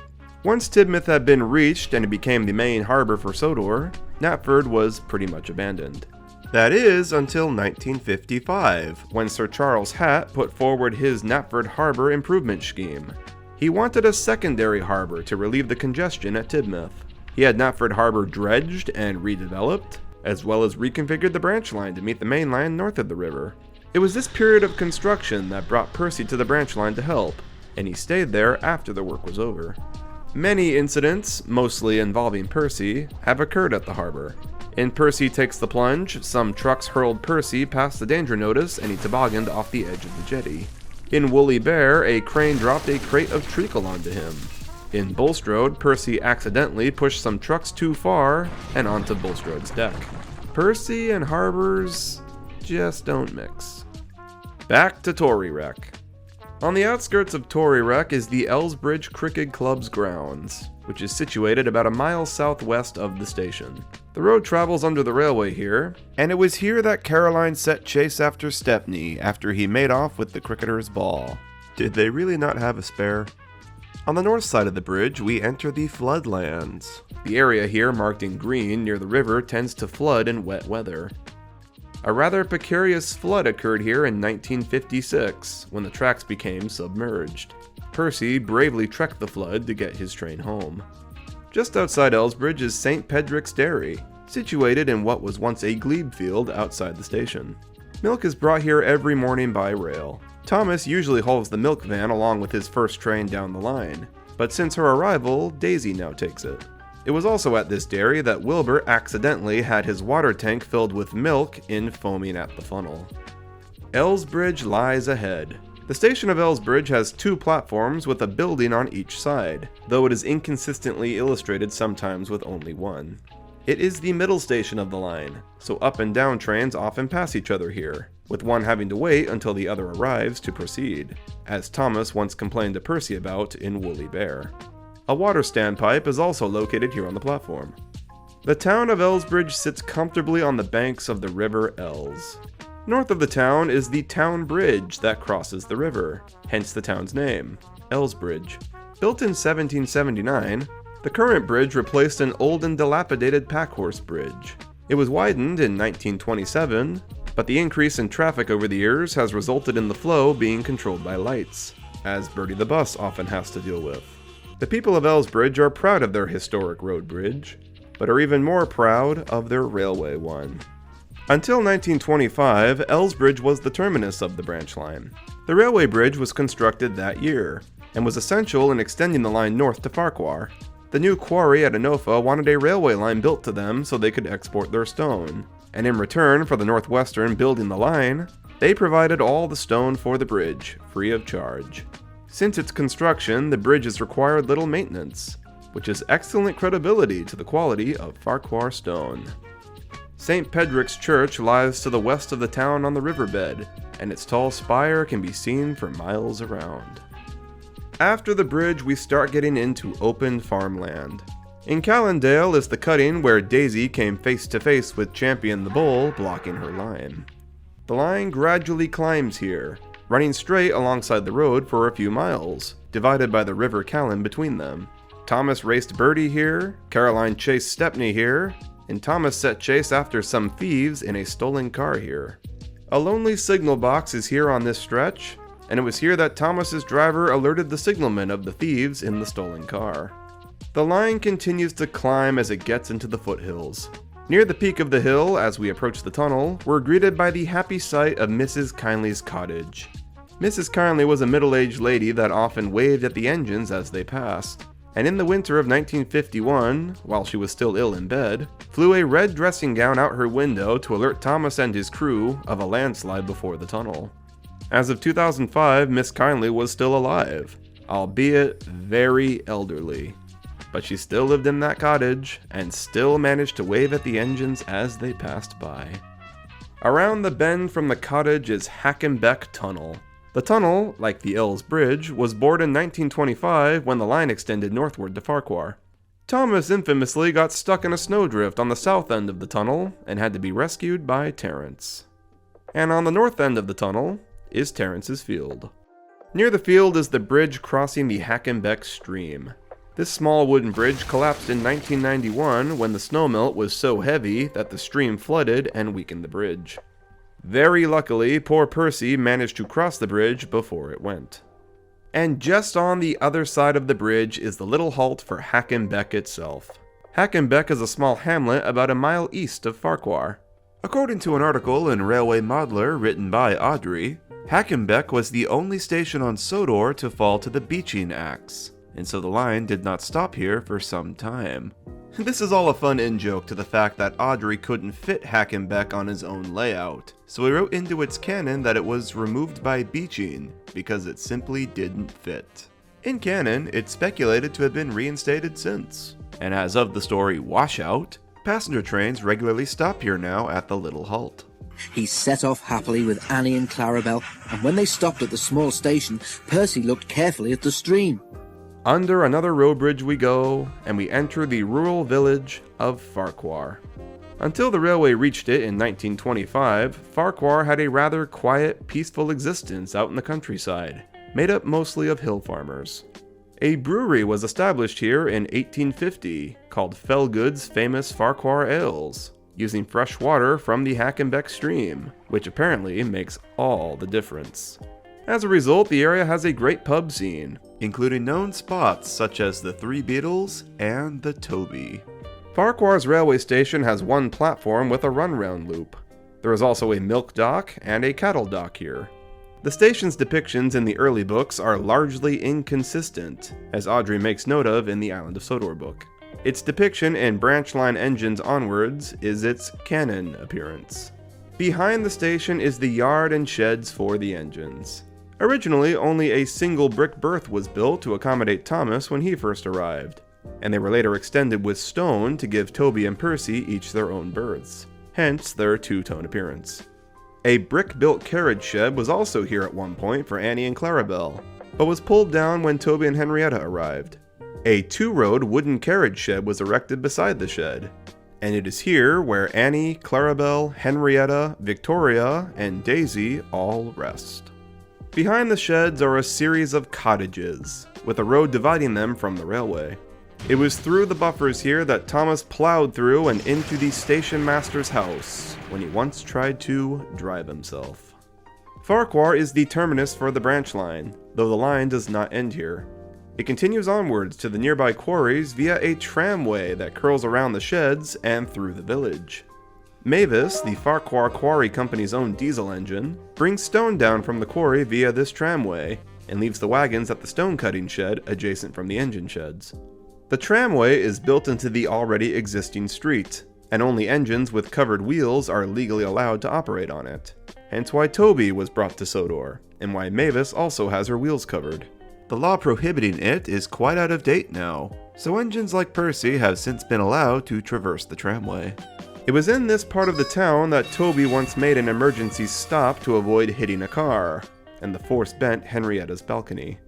Once Tidmouth had been reached and it became the main harbour for Sodor, Knapford was pretty much abandoned. That is until 1955, when Sir Charles Hatt put forward his Knapford Harbour Improvement Scheme. He wanted a secondary harbour to relieve the congestion at Tidmouth. He had Knapford Harbour dredged and redeveloped, as well as reconfigured the branch line to meet the main line north of the river. It was this period of construction that brought Percy to the branch line to help, and he stayed there after the work was over. Many incidents, mostly involving Percy, have occurred at the harbour. In Percy Takes the Plunge, some trucks hurled Percy past the danger notice and he tobogganed off the edge of the jetty. In Woolly Bear, a crane dropped a crate of treacle onto him. In Bulstrode, Percy accidentally pushed some trucks too far and onto Bulstrode's deck. Percy and harbours just don't mix. Back to Tory Wreck. On the outskirts of Tory Wreck is the Elsbridge Cricket Club's grounds, which is situated about a mile southwest of the station. The road travels under the railway here, and it was here that Caroline set chase after Stepney after he made off with the cricketer's ball. Did they really not have a spare? On the north side of the bridge, we enter the floodlands. The area here marked in green near the river tends to flood in wet weather. A rather precarious flood occurred here in 1956, when the tracks became submerged. Percy bravely trekked the flood to get his train home. Just outside Arlesburgh is St. Pedrick's Dairy, situated in what was once a glebe field outside the station. Milk is brought here every morning by rail. Thomas usually hauls the milk van along with his first train down the line, but since her arrival, Daisy now takes it. It was also at this dairy that Wilbert accidentally had his water tank filled with milk in foaming at the funnel. Arlesburgh lies ahead. The station of Arlesburgh has 2 platforms with a building on each side, though it is inconsistently illustrated sometimes with only one. It is the middle station of the line, so up and down trains often pass each other here, with one having to wait until the other arrives to proceed, as Thomas once complained to Percy about in Woolly Bear. A water standpipe is also located here on the platform. The town of Arlesburgh sits comfortably on the banks of the River Els. North of the town is the town bridge that crosses the river, hence the town's name, Arlesburgh. Built in 1779, the current bridge replaced an old and dilapidated packhorse bridge. It was widened in 1927, but the increase in traffic over the years has resulted in the flow being controlled by lights, as Bertie the bus often has to deal with. The people of Arlesburgh are proud of their historic road bridge, but are even more proud of their railway one. Until 1925, Arlesburgh was the terminus of the branch line. The railway bridge was constructed that year, and was essential in extending the line north to Ffarquhar. The new quarry at Enofa wanted a railway line built to them so they could export their stone, and in return for the Northwestern building the line, they provided all the stone for the bridge, free of charge. Since its construction, the bridge has required little maintenance, which is excellent credibility to the quality of Ffarquhar stone. St. Pedrick's Church lies to the west of the town on the riverbed, and its tall spire can be seen for miles around. After the bridge, we start getting into open farmland. In Callendale is the cutting where Daisy came face to face with Champion the Bull blocking her line. The line gradually climbs here, running straight alongside the road for a few miles, divided by the River Callan between them. Thomas raced Bertie here, Caroline chased Stepney here, and Thomas set chase after some thieves in a stolen car here. A lonely signal box is here on this stretch, and it was here that Thomas's driver alerted the signalman of the thieves in the stolen car. The line continues to climb as it gets into the foothills. Near the peak of the hill, as we approach the tunnel, we're greeted by the happy sight of Mrs. Kindly's cottage. Mrs. Kindly was a middle-aged lady that often waved at the engines as they passed, and in the winter of 1951, while she was still ill in bed, flew a red dressing gown out her window to alert Thomas and his crew of a landslide before the tunnel. As of 2005, Miss Kindly was still alive, albeit very elderly, but she still lived in that cottage and still managed to wave at the engines as they passed by. Around the bend from the cottage is Hackenbeck Tunnel. The tunnel, like the Els Bridge, was bored in 1925 when the line extended northward to Ffarquhar. Thomas infamously got stuck in a snowdrift on the south end of the tunnel and had to be rescued by Terence. And on the north end of the tunnel is Terence's field. Near the field is the bridge crossing the Hackenbeck stream. This small wooden bridge collapsed in 1991 when the snowmelt was so heavy that the stream flooded and weakened the bridge. Very luckily, poor Percy managed to cross the bridge before it went. And just on the other side of the bridge is the little halt for Hackenbeck itself. Hackenbeck is a small hamlet about a mile east of Ffarquhar. According to an article in Railway Modeler written by Awdry, Hackenbeck was the only station on Sodor to fall to the beaching axe, and so the line did not stop here for some time. This is all a fun in-joke to the fact that Awdry couldn't fit Hackenbeck on his own layout, so he wrote into its canon that it was removed by beaching, because it simply didn't fit. In canon, it's speculated to have been reinstated since, and as of the story Washout, passenger trains regularly stop here now at the little halt. He set off happily with Annie and Clarabel, and when they stopped at the small station, Percy looked carefully at the stream. Under another road bridge we go, and we enter the rural village of Ffarquhar. Until the railway reached it in 1925, Ffarquhar had a rather quiet, peaceful existence out in the countryside, made up mostly of hill farmers. A brewery was established here in 1850, called Felgood's famous Ffarquhar Ales, using fresh water from the Hackenbeck stream, which apparently makes all the difference. As a result, the area has a great pub scene, including known spots such as the Three Beetles and the Toby. Ffarquhar's railway station has one platform with a run-round loop. There is also a milk dock and a cattle dock here. The station's depictions in the early books are largely inconsistent, as Awdry makes note of in the Island of Sodor book. Its depiction in branch line engines onwards is its canon appearance. Behind the station is the yard and sheds for the engines. Originally, only a single brick berth was built to accommodate Thomas when he first arrived, and they were later extended with stone to give Toby and Percy each their own berths, hence their two-tone appearance. A brick-built carriage shed was also here at one point for Annie and Clarabel, but was pulled down when Toby and Henrietta arrived. A two-road wooden carriage shed was erected beside the shed, and it is here where Annie, Clarabel, Henrietta, Victoria, and Daisy all rest. Behind the sheds are a series of cottages, with a road dividing them from the railway. It was through the buffers here that Thomas plowed through and into the station master's house when he once tried to drive himself. Ffarquhar is the terminus for the branch line, though the line does not end here. It continues onwards to the nearby quarries via a tramway that curls around the sheds and through the village. Mavis, the Ffarquhar Quarry Company's own diesel engine, brings stone down from the quarry via this tramway and leaves the wagons at the stone cutting shed adjacent from the engine sheds. The tramway is built into the already existing street, and only engines with covered wheels are legally allowed to operate on it. Hence why Toby was brought to Sodor, and why Mavis also has her wheels covered. The law prohibiting it is quite out of date now, so engines like Percy have since been allowed to traverse the tramway. It was in this part of the town that Toby once made an emergency stop to avoid hitting a car, and the force bent Henrietta's balcony.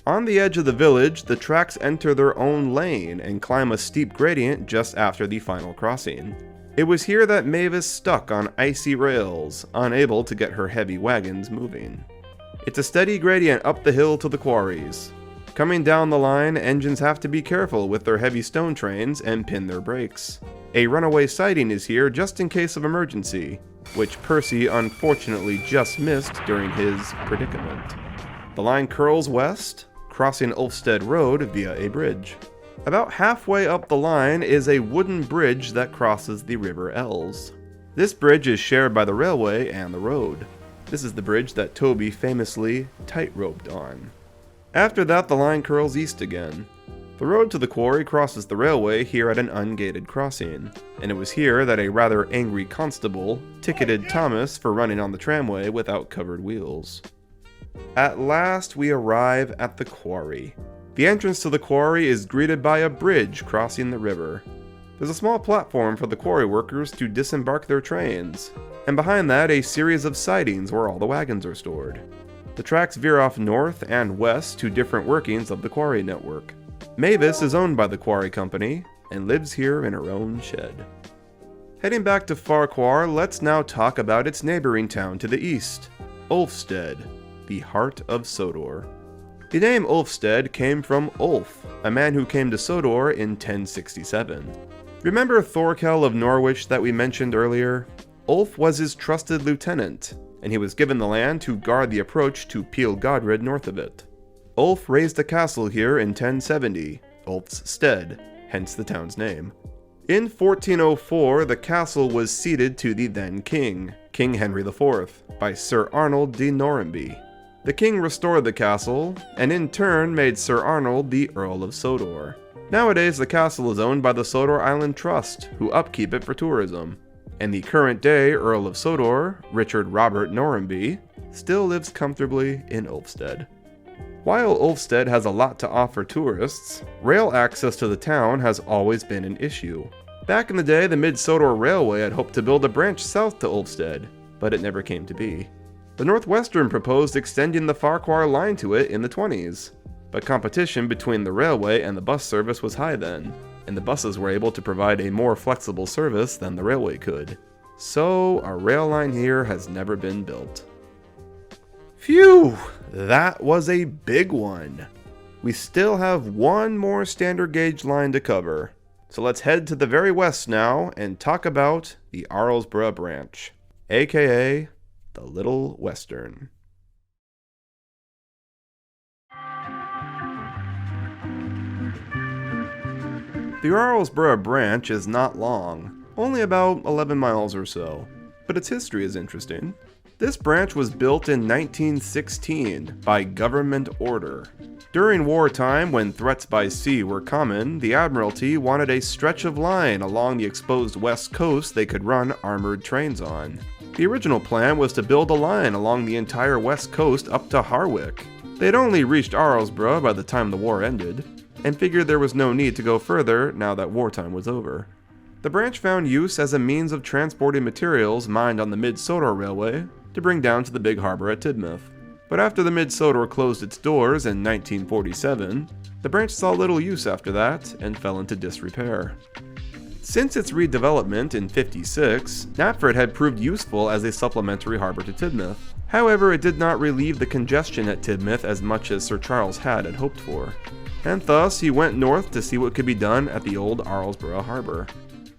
On the edge of the village, the tracks enter their own lane and climb a steep gradient just after the final crossing. It was here that Mavis stuck on icy rails, unable to get her heavy wagons moving. It's a steady gradient up the hill to the quarries. Coming down the line, engines have to be careful with their heavy stone trains and pin their brakes. A runaway siding is here just in case of emergency, which Percy unfortunately just missed during his predicament. The line curls west, crossing Ulfstead Road via a bridge. About halfway up the line is a wooden bridge that crosses the River Els. This bridge is shared by the railway and the road. This is the bridge that Toby famously tight-roped on. After that, the line curls east again. The road to the quarry crosses the railway here at an ungated crossing, and it was here that a rather angry constable ticketed Thomas for running on the tramway without covered wheels. At last, we arrive at the quarry. The entrance to the quarry is greeted by a bridge crossing the river. There's a small platform for the quarry workers to disembark their trains, and behind that a series of sidings where all the wagons are stored. The tracks veer off north and west to different workings of the quarry network. Mavis is owned by the quarry company and lives here in her own shed. Heading back to Ffarquhar, let's now talk about its neighboring town to the east, Ulfstead, the heart of Sodor. The name Ulfstead came from Ulf, a man who came to Sodor in 1067. Remember Thorkel of Norwich that we mentioned earlier? Ulf was his trusted lieutenant, and he was given the land to guard the approach to Peel Godred north of it. Ulf raised a castle here in 1070, Ulf's Stead, hence the town's name. In 1404, the castle was ceded to the then king, King Henry IV, by Sir Arnold de Normanby. The king restored the castle, and in turn made Sir Arnold the Earl of Sodor. Nowadays, the castle is owned by the Sodor Island Trust, who upkeep it for tourism. And the current-day Earl of Sodor, Richard Robert Normanby, still lives comfortably in Ulfstead. While Ulfstead has a lot to offer tourists, rail access to the town has always been an issue. Back in the day, the Mid-Sodor Railway had hoped to build a branch south to Ulfstead, but it never came to be. The Northwestern proposed extending the Ffarquhar line to it in the 20s, but competition between the railway and the bus service was high then, and the buses were able to provide a more flexible service than the railway could. So, a rail line here has never been built. Phew! That was a big one. We still have one more standard gauge line to cover, so let's head to the very west now and talk about the Arlesburgh branch, aka the Little Western. The Arlesburgh branch is not long, only about 11 miles or so, but its history is interesting. This branch was built in 1916 by government order. During wartime, when threats by sea were common, the Admiralty wanted a stretch of line along the exposed west coast they could run armored trains on. The original plan was to build a line along the entire west coast up to Harwich. They'd only reached Arlesburgh by the time the war ended, and figured there was no need to go further now that wartime was over. The branch found use as a means of transporting materials mined on the Mid-Sodor Railway to bring down to the big harbour at Tidmouth. But after the Mid-Sodor closed its doors in 1947, the branch saw little use after that and fell into disrepair. Since its redevelopment in '56, Knapford had proved useful as a supplementary harbour to Tidmouth. However, it did not relieve the congestion at Tidmouth as much as Sir Charles had hoped for, and thus he went north to see what could be done at the old Arlesburgh harbour.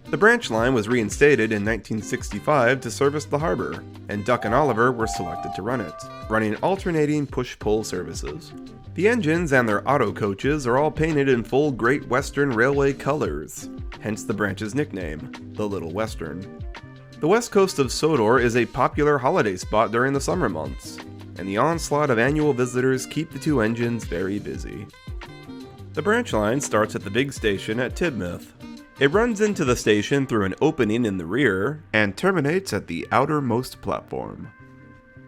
The branch line was reinstated in 1965 to service the harbour, and Duck and Oliver were selected to run it, running alternating push-pull services. The engines and their auto coaches are all painted in full Great Western Railway colours, hence the branch's nickname, the Little Western. The west coast of Sodor is a popular holiday spot during the summer months, and the onslaught of annual visitors keep the two engines very busy. The branch line starts at the big station at Tidmouth. It runs into the station through an opening in the rear and terminates at the outermost platform.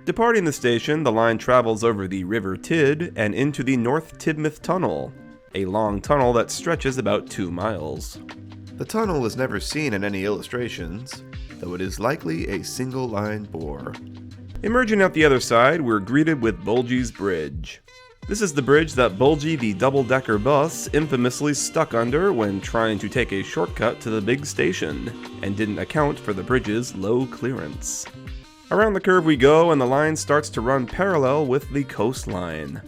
Departing the station, the line travels over the River Tid and into the North Tidmouth Tunnel, a long tunnel that stretches about 2 miles. The tunnel is never seen in any illustrations, though it is likely a single-line bore. Emerging out the other side, we're greeted with Bulgy's Bridge. This is the bridge that Bulgy the double-decker bus infamously stuck under when trying to take a shortcut to the big station, and didn't account for the bridge's low clearance. Around the curve we go, and the line starts to run parallel with the coastline.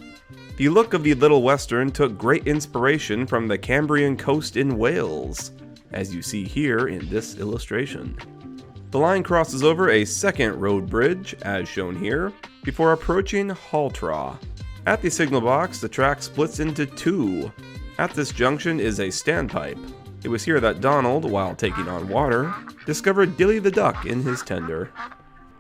The look of the Little Western took great inspiration from the Cambrian coast in Wales, as you see here in this illustration. The line crosses over a second road bridge, as shown here, before approaching Haltraw. At the signal box, the track splits into 2. At this junction is a standpipe. It was here that Donald, while taking on water, discovered Dilly the Duck in his tender.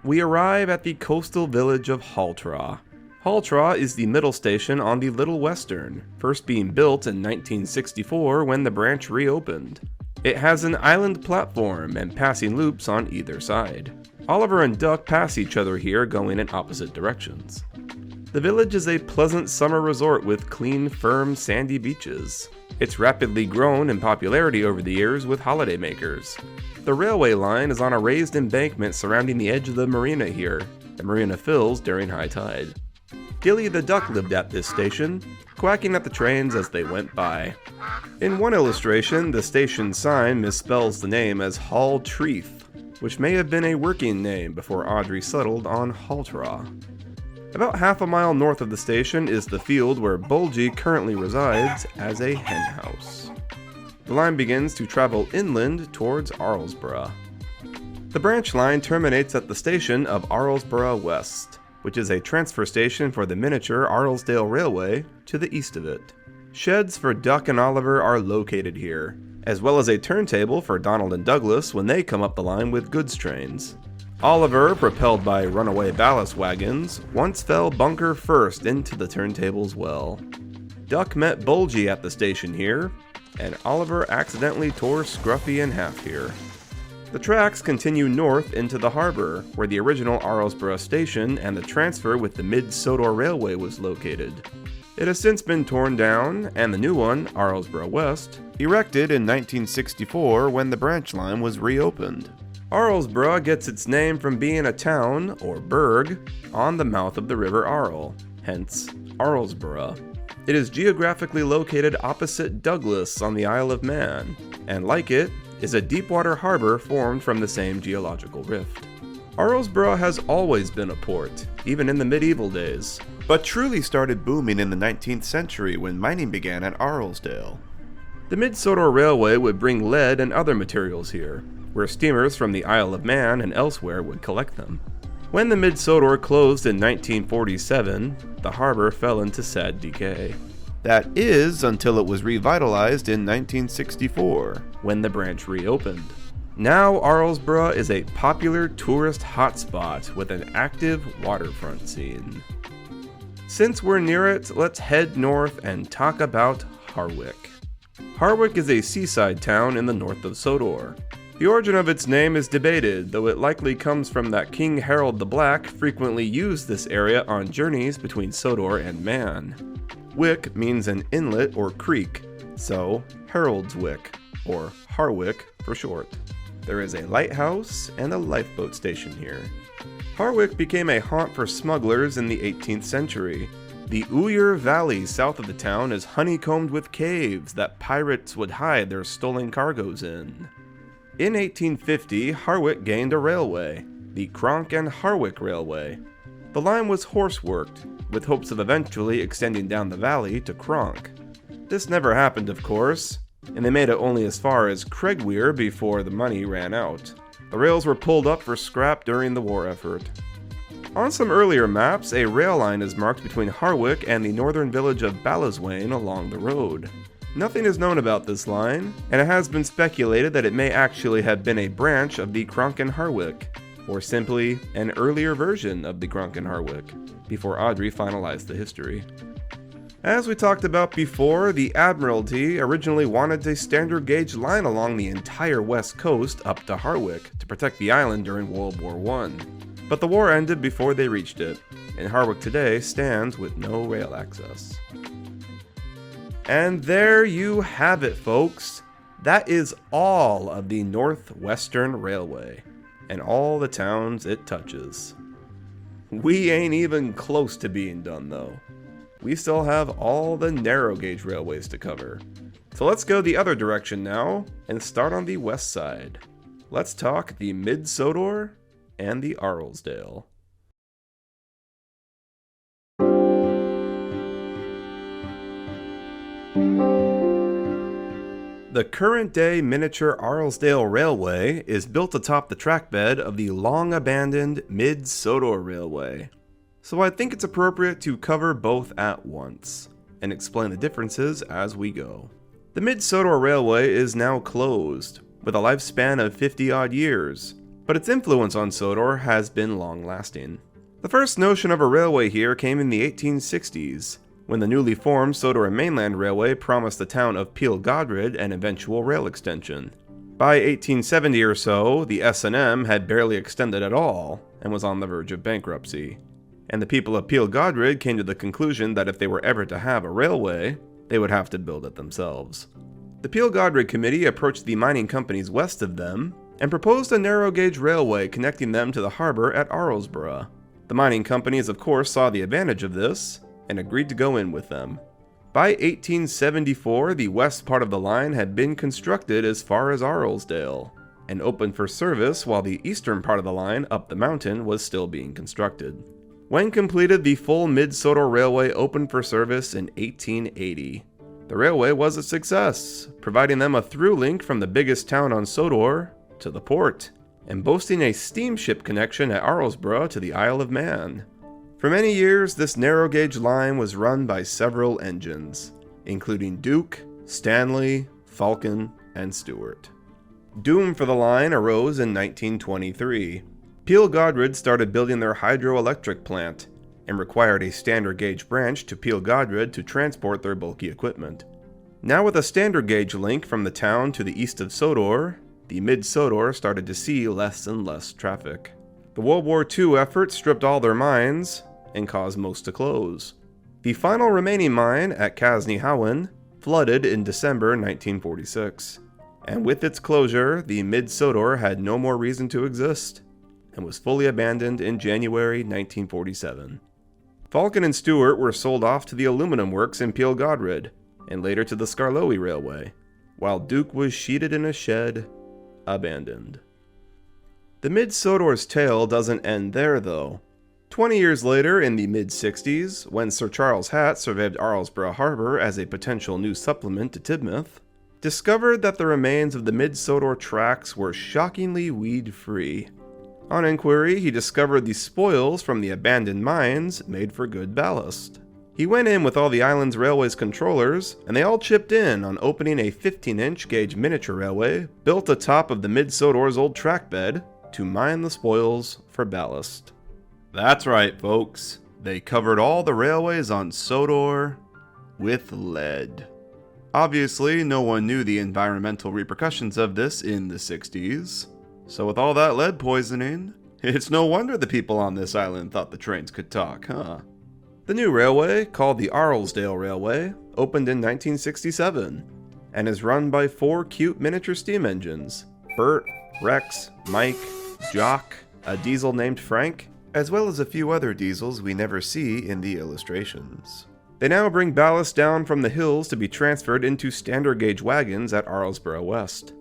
We arrive at the coastal village of Haltraw. Haltraw is the middle station on the Little Western, first being built in 1964 when the branch reopened. It has an island platform and passing loops on either side. Oliver and Duck pass each other here going in opposite directions. The village is a pleasant summer resort with clean, firm, sandy beaches. It's rapidly grown in popularity over the years with holidaymakers. The railway line is on a raised embankment surrounding the edge of the marina here. The marina fills during high tide. Dilly the Duck lived at this station, quacking at the trains as they went by. In one illustration, the station sign misspells the name as Hall Treath, which may have been a working name before Awdry settled on Haltraw. About half a mile north of the station is the field where Bulgy currently resides as a henhouse. The line begins to travel inland towards Arlesburgh. The branch line terminates at the station of Arlesburgh West, which is a transfer station for the miniature Arlesdale Railway to the east of it. Sheds for Duck and Oliver are located here, as well as a turntable for Donald and Douglas when they come up the line with goods trains. Oliver, propelled by runaway ballast wagons, once fell bunker first into the turntable's well. Duck met Bulgy at the station here, and Oliver accidentally tore Scruffy in half here. The tracks continue north into the harbour, where the original Arlesburgh station and the transfer with the Mid-Sodor Railway was located. It has since been torn down, and the new one, Arlesburgh West, erected in 1964 when the branch line was reopened. Arlesburgh gets its name from being a town, or burg, on the mouth of the River Arle, hence Arlesburgh. It is geographically located opposite Douglas on the Isle of Man, and like it, is a deepwater harbour formed from the same geological rift. Arlesburgh has always been a port, even in the medieval days, but truly started booming in the 19th century when mining began at Arlesdale. The Mid-Sodor Railway would bring lead and other materials here, where steamers from the Isle of Man and elsewhere would collect them. When the Mid-Sodor closed in 1947, the harbour fell into sad decay. That is, until it was revitalized in 1964, when the branch reopened. Now Arlesburgh is a popular tourist hotspot with an active waterfront scene. Since we're near it, let's head north and talk about Harwick. Harwick is a seaside town in the north of Sodor. The origin of its name is debated, though it likely comes from that King Harold the Black frequently used this area on journeys between Sodor and Man. Wick means an inlet or creek, so Harold's Wick, or Harwick for short. There is a lighthouse and a lifeboat station here. Harwick became a haunt for smugglers in the 18th century. The Uyer Valley south of the town is honeycombed with caves that pirates would hide their stolen cargoes in. In 1850, Harwick gained a railway, the Cronk and Harwick Railway. The line was horse-worked, with hopes of eventually extending down the valley to Cronk. This never happened, of course, and they made it only as far as Craigweir before the money ran out. The rails were pulled up for scrap during the war effort. On some earlier maps, a rail line is marked between Harwick and the northern village of Ballyswain along the road. Nothing is known about this line, and it has been speculated that it may actually have been a branch of the Cronk and Harwick, or simply an earlier version of the Cronk and Harwick, before Awdry finalized the history. As we talked about before, the Admiralty originally wanted a standard gauge line along the entire west coast up to Harwick to protect the island during World War I. But the war ended before they reached it, and Harwick today stands with no rail access. And there you have it, folks. That is all of the Northwestern Railway, and all the towns it touches. We ain't even close to being done though. We still have all the narrow gauge railways to cover. So let's go the other direction now, and start on the west side. Let's talk the Mid-Sodor and the Arlesdale. The current-day miniature Arlesdale Railway is built atop the trackbed of the long-abandoned Mid-Sodor Railway. So I think it's appropriate to cover both at once, and explain the differences as we go. The Mid-Sodor Railway is now closed, with a lifespan of 50-odd years, but its influence on Sodor has been long-lasting. The first notion of a railway here came in the 1860s, when the newly formed Sodor and Mainland Railway promised the town of Peel Godred an eventual rail extension. By 1870 or so, the S&M had barely extended at all, and was on the verge of bankruptcy. And the people of Peel Godred came to the conclusion that if they were ever to have a railway, they would have to build it themselves. The Peel Godred Committee approached the mining companies west of them, and proposed a narrow gauge railway connecting them to the harbor at Arlesburgh. The mining companies of course saw the advantage of this, and agreed to go in with them. By 1874, the west part of the line had been constructed as far as Arlesdale, and open for service while the eastern part of the line up the mountain was still being constructed. When completed, the full Mid-Sodor Railway opened for service in 1880. The railway was a success, providing them a through link from the biggest town on Sodor to the port, and boasting a steamship connection at Arlesburgh to the Isle of Man. For many years, this narrow gauge line was run by several engines, including Duke, Stanley, Falcon, and Stuart. Doom for the line arose in 1923. Peel Godred started building their hydroelectric plant, and required a standard gauge branch to Peel Godred to transport their bulky equipment. Now with a standard gauge link from the town to the east of Sodor, the Mid-Sodor started to see less and less traffic. The World War II effort stripped all their mines, and caused most to close. The final remaining mine at Casneyhowen flooded in December 1946, and with its closure, the Mid-Sodor had no more reason to exist, and was fully abandoned in January 1947. Falcon and Stuart were sold off to the aluminum works in Peel Godred, and later to the Skarloey Railway, while Duke was sheeted in a shed, abandoned. The Mid-Sodor's tale doesn't end there though. 20 years later, in the mid-60s, when Sir Charles Hatt surveyed Arlesburgh Harbour as a potential new supplement to Tidmouth, discovered that the remains of the Mid-Sodor tracks were shockingly weed-free. On inquiry, he discovered the spoils from the abandoned mines made for good ballast. He went in with all the island's railway's controllers, and they all chipped in on opening a 15-inch gauge miniature railway built atop of the mid-Sodor's old track bed to mine the spoils for ballast. That's right, folks. They covered all the railways on Sodor with lead. Obviously, no one knew the environmental repercussions of this in the 60s. So with all that lead poisoning, it's no wonder the people on this island thought the trains could talk, huh? The new railway, called the Arlesdale Railway, opened in 1967 and is run by 4 cute miniature steam engines: Bert, Rex, Mike, Jock, a diesel named Frank, as well as a few other diesels we never see in the illustrations. They now bring ballast down from the hills to be transferred into standard gauge wagons at Arlesburgh West.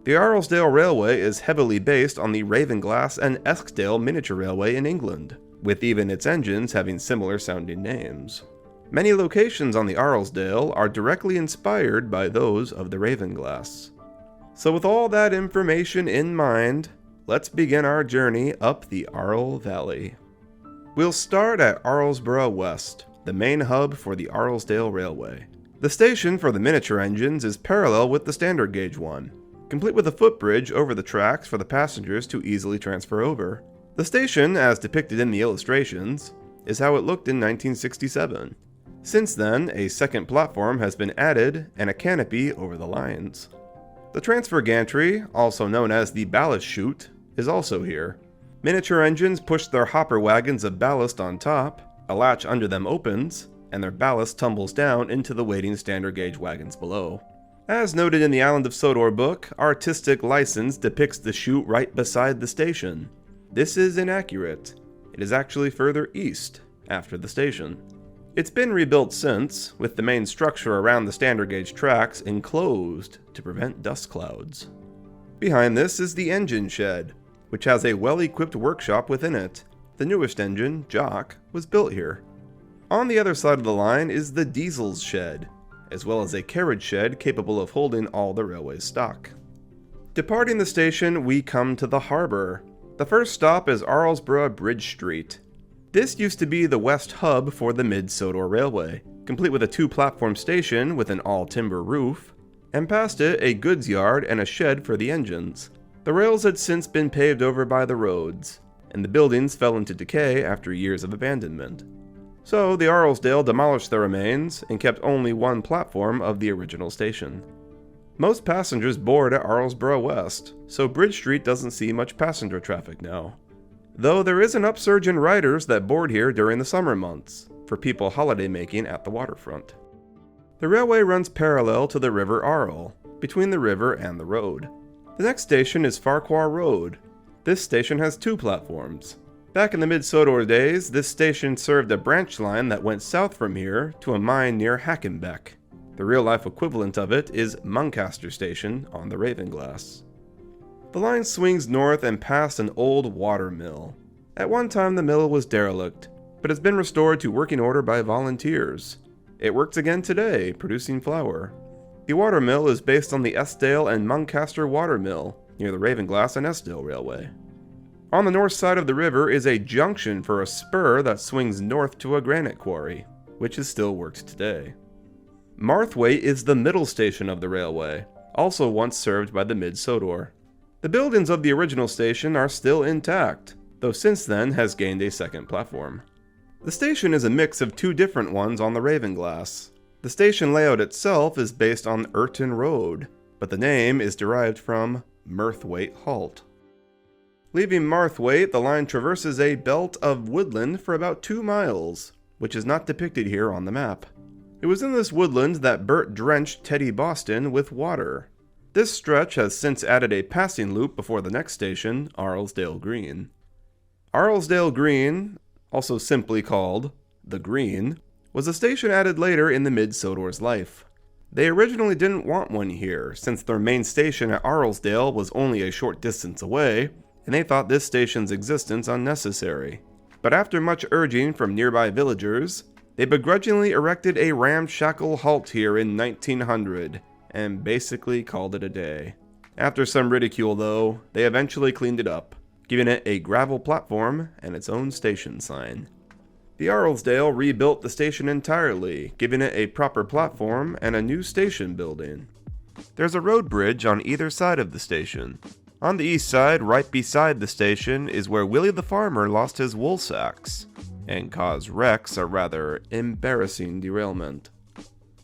The Arlesdale Railway is heavily based on the Ravenglass and Eskdale miniature railway in England, with even its engines having similar sounding names. Many locations on the Arlesdale are directly inspired by those of the Ravenglass. So with all that information in mind, let's begin our journey up the Arl Valley. We'll start at Arlesburgh West, the main hub for the Arlesdale Railway. The station for the miniature engines is parallel with the standard gauge one, complete with a footbridge over the tracks for the passengers to easily transfer over. The station, as depicted in the illustrations, is how it looked in 1967. Since then, a second platform has been added and a canopy over the lines. The transfer gantry, also known as the ballast chute, is also here. Miniature engines push their hopper wagons of ballast on top, a latch under them opens, and their ballast tumbles down into the waiting standard gauge wagons below. As noted in the Island of Sodor book, artistic license depicts the chute right beside the station. This is inaccurate. It is actually further east, after the station. It's been rebuilt since, with the main structure around the standard gauge tracks enclosed to prevent dust clouds. Behind this is the engine shed, which has a well-equipped workshop within it. The newest engine, Jock, was built here. On the other side of the line is the diesels shed, as well as a carriage shed capable of holding all the railway's stock. Departing the station, we come to the harbor. The first stop is Arlesburgh Bridge Street. This used to be the west hub for the Mid-Sodor Railway, complete with a 2-platform station with an all-timber roof, and past it a goods yard and a shed for the engines. The rails had since been paved over by the roads, and the buildings fell into decay after years of abandonment. So the Arlesdale demolished the remains and kept only one platform of the original station. Most passengers board at Arlesburgh West, so Bridge Street doesn't see much passenger traffic now. Though there is an upsurge in riders that board here during the summer months, for people holiday making at the waterfront. The railway runs parallel to the River Arl, between the river and the road. The next station is Ffarquhar Road. This station has 2 platforms. Back in the mid-Sodor days, this station served a branch line that went south from here to a mine near Hackenbeck. The real-life equivalent of it is Muncaster Station on the Ravenglass. The line swings north and past an old water mill. At one time the mill was derelict, but has been restored to working order by volunteers. It works again today, producing flour. The water mill is based on the Eskdale and Muncaster water mill, near the Ravenglass and Eskdale Railway. On the north side of the river is a junction for a spur that swings north to a granite quarry, which is still worked today. Marthwaite is the middle station of the railway, also once served by the Mid-Sodor. The buildings of the original station are still intact, though since then has gained a second platform. The station is a mix of 2 different ones on the Ravenglass. The station layout itself is based on Urton Road, but the name is derived from Marthwaite Halt. Leaving Marthwaite, the line traverses a belt of woodland for about 2 miles, which is not depicted here on the map. It was in this woodland that Bert drenched Teddy Boston with water. This stretch has since added a passing loop before the next station, Arlesdale Green. Arlesdale Green, also simply called the Green, was a station added later in the Mid-Sodor's life. They originally didn't want one here, since their main station at Arlesdale was only a short distance away, and they thought this station's existence unnecessary. But after much urging from nearby villagers, they begrudgingly erected a ramshackle halt here in 1900, and basically called it a day. After some ridicule though, they eventually cleaned it up, giving it a gravel platform and its own station sign. The Arlesdale rebuilt the station entirely, giving it a proper platform and a new station building. There's a road bridge on either side of the station. On the east side, right beside the station, is where Willie the Farmer lost his wool sacks, and caused Rex a rather embarrassing derailment.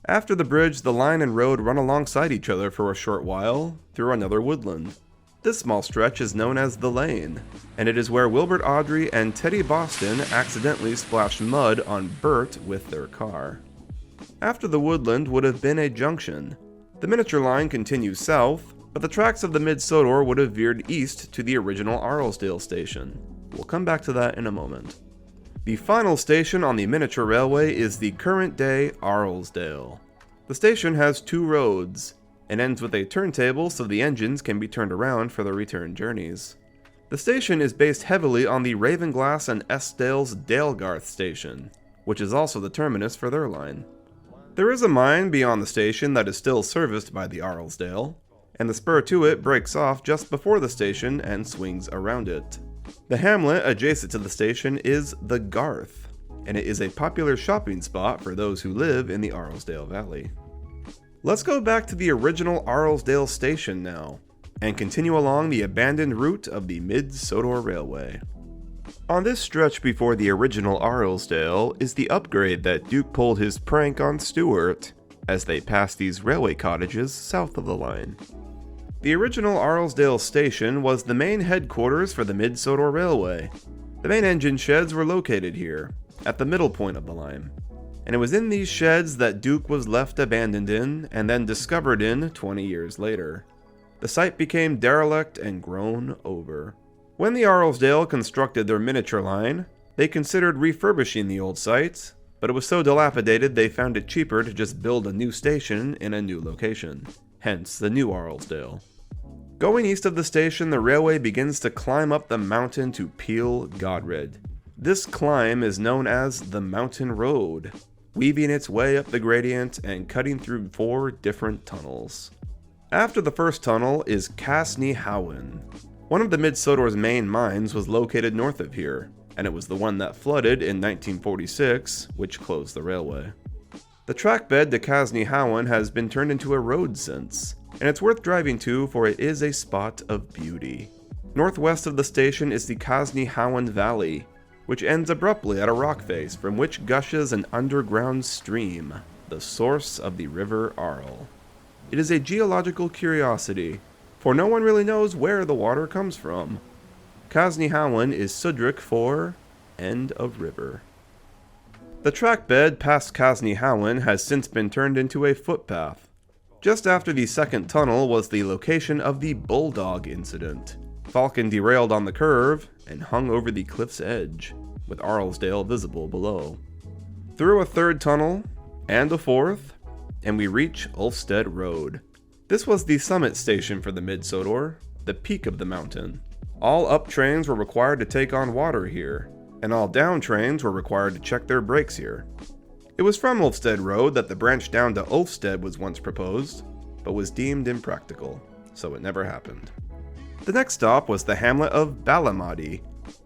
After the bridge, the line and road run alongside each other for a short while, through another woodland. This small stretch is known as the Lane, and it is where Wilbert Awdry and Teddy Boston accidentally splashed mud on Bert with their car. After the woodland would have been a junction. The miniature line continues south, but the tracks of the Mid-Sodor would have veered east to the original Arlesdale station. We'll come back to that in a moment. The final station on the miniature railway is the current-day Arlesdale. The station has two roads, and ends with a turntable so the engines can be turned around for their return journeys. The station is based heavily on the Ravenglass and Eskdale's Dalegarth station, which is also the terminus for their line. There is a mine beyond the station that is still serviced by the Arlesdale, and the spur to it breaks off just before the station and swings around it. The hamlet adjacent to the station is the Garth, and it is a popular shopping spot for those who live in the Arlesdale Valley. Let's go back to the original Arlesdale station now, and continue along the abandoned route of the Mid-Sodor Railway. On this stretch before the original Arlesdale is the upgrade that Duke pulled his prank on Stuart, as they pass these railway cottages south of the line. The original Arlesdale station was the main headquarters for the Mid-Sodor Railway. The main engine sheds were located here, at the middle point of the line, and it was in these sheds that Duke was left abandoned in and then discovered in 20 years later. The site became derelict and grown over. When the Arlesdale constructed their miniature line, they considered refurbishing the old site, but it was so dilapidated they found it cheaper to just build a new station in a new location, hence the new Arlesdale. Going east of the station, the railway begins to climb up the mountain to Peel Godred. This climb is known as the Mountain Road, weaving its way up the gradient and cutting through 4 different tunnels. After the first tunnel is Casney Howen. One of the Mid-Sodor's main mines was located north of here, and it was the one that flooded in 1946, which closed the railway. The trackbed to Casney Howen has been turned into a road since, and it's worth driving to for it is a spot of beauty. Northwest of the station is the Casney Howen Valley, which ends abruptly at a rock face from which gushes an underground stream, the source of the River Arl. It is a geological curiosity, for no one really knows where the water comes from. Casney Howen is Sudric for end of river. The trackbed past Casney Howen has since been turned into a footpath. Just after the second tunnel was the location of the Bulldog incident. Falcon derailed on the curve and hung over the cliff's edge, with Arlesdale visible below. Through a third tunnel, and a fourth, and we reach Ulfstead Road. This was the summit station for the Mid-Sodor, the peak of the mountain. All up trains were required to take on water here, and all down trains were required to check their brakes here. It was from Ulfstead Road that the branch down to Ulfstead was once proposed, but was deemed impractical, so it never happened. The next stop was the hamlet of Ballamoddy,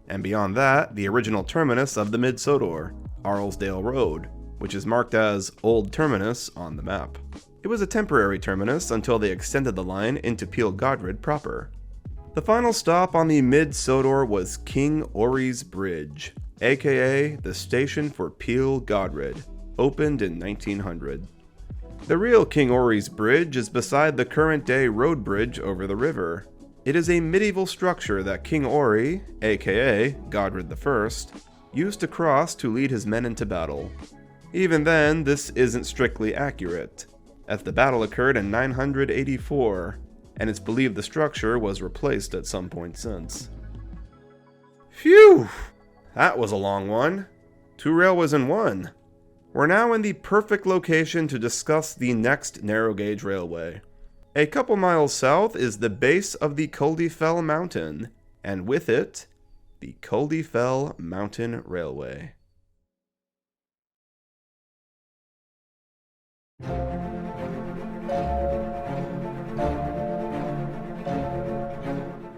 and beyond that, the original terminus of the Mid-Sodor, Arlesdale Road, which is marked as Old Terminus on the map. It was a temporary terminus until they extended the line into Peel Godred proper. The final stop on the Mid-Sodor was King Ori's Bridge, aka the station for Peel Godred, opened in 1900. The real King Ori's Bridge is beside the current-day road bridge over the river. It is a medieval structure that King Ori, aka Godred I, used to cross to lead his men into battle. Even then, this isn't strictly accurate, as the battle occurred in 984, and it's believed the structure was replaced at some point since. Phew! That was a long one. 2 railways in one. We're now in the perfect location to discuss the next narrow gauge railway. A couple miles south is the base of the Culdee Fell Mountain, and with it, the Culdee Fell Mountain Railway.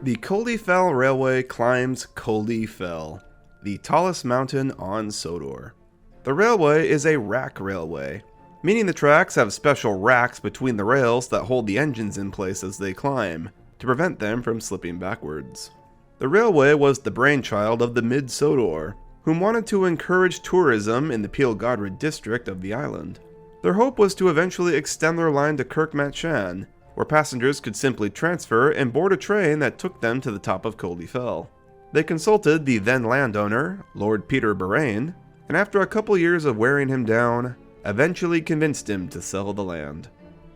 The Culdee Fell Railway climbs Culdee Fell. the tallest mountain on Sodor. The railway is a rack railway, meaning the tracks have special racks between the rails that hold the engines in place as they climb, to prevent them from slipping backwards. The railway was the brainchild of the Mid-Sodor, whom wanted to encourage tourism in the Godred district of the island. Their hope was to eventually extend their line to Kirk, where passengers could simply transfer and board a train that took them to the top of Culdee Fell. They consulted the then landowner, Lord Peter Baraine, and after a couple years of wearing him down, eventually convinced him to sell the land.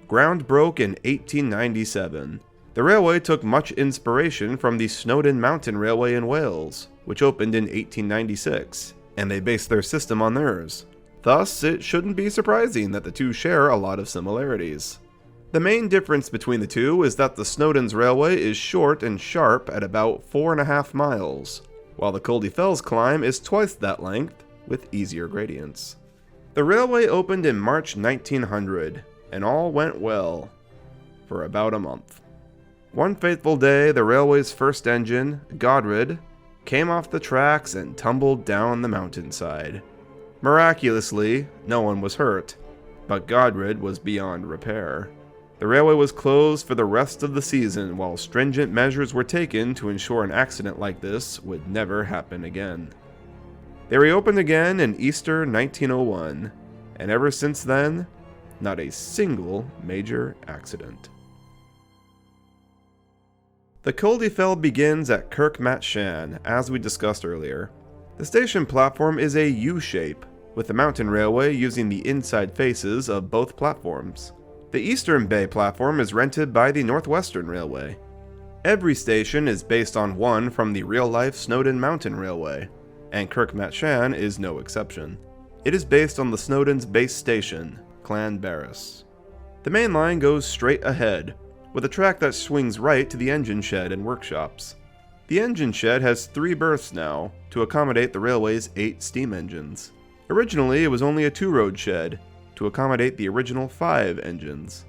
Ground broke in 1897. The railway took much inspiration from the Snowdon Mountain Railway in Wales, which opened in 1896, and they based their system on theirs. Thus, it shouldn't be surprising that the two share a lot of similarities. The main difference between the two is that the Snowdon's railway is short and sharp at about 4.5 miles, while the Culdee Fells climb is twice that length, with easier gradients. The railway opened in March 1900, and all went well, for about a month. One fateful day, the railway's first engine, Godred, came off the tracks and tumbled down the mountainside. Miraculously, no one was hurt, but Godred was beyond repair. The railway was closed for the rest of the season while stringent measures were taken to ensure an accident like this would never happen again. They reopened again in Easter 1901, and ever since then, not a single major accident. The Culdee Fell begins at Kirk, as we discussed earlier. The station platform is a U-shape, with the mountain railway using the inside faces of both platforms. The Eastern Bay platform is rented by the Northwestern Railway. Every station is based on one from the real-life Snowdon Mountain Railway, and Kirk is no exception. It is based on the Snowdon's base station, Clanbarris. The main line goes straight ahead, with a track that swings right to the engine shed and workshops. The engine shed has 3 berths now, to accommodate the railway's 8 steam engines. Originally, it was only a 2-road shed, to accommodate the original 5 engines.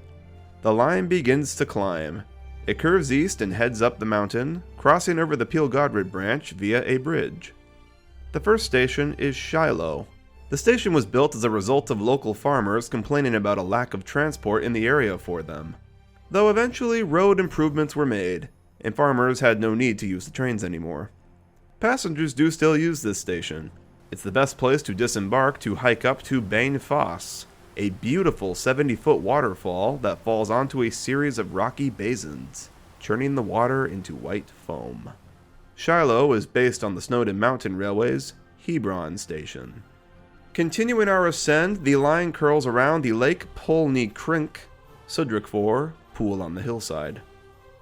The line begins to climb. It curves east and heads up the mountain, crossing over the Godred branch via a bridge. The first station is Shiloh. The station was built as a result of local farmers complaining about a lack of transport in the area for them. Though eventually road improvements were made, and farmers had no need to use the trains anymore. Passengers do still use this station. It's the best place to disembark to hike up to Bain Foss, a beautiful 70-foot waterfall that falls onto a series of rocky basins, churning the water into white foam. Shiloh is based on the Snowdon Mountain Railway's Hebron station. Continuing our ascent, the line curls around the Lake Polny Crink, Sudrickfor pool on the hillside.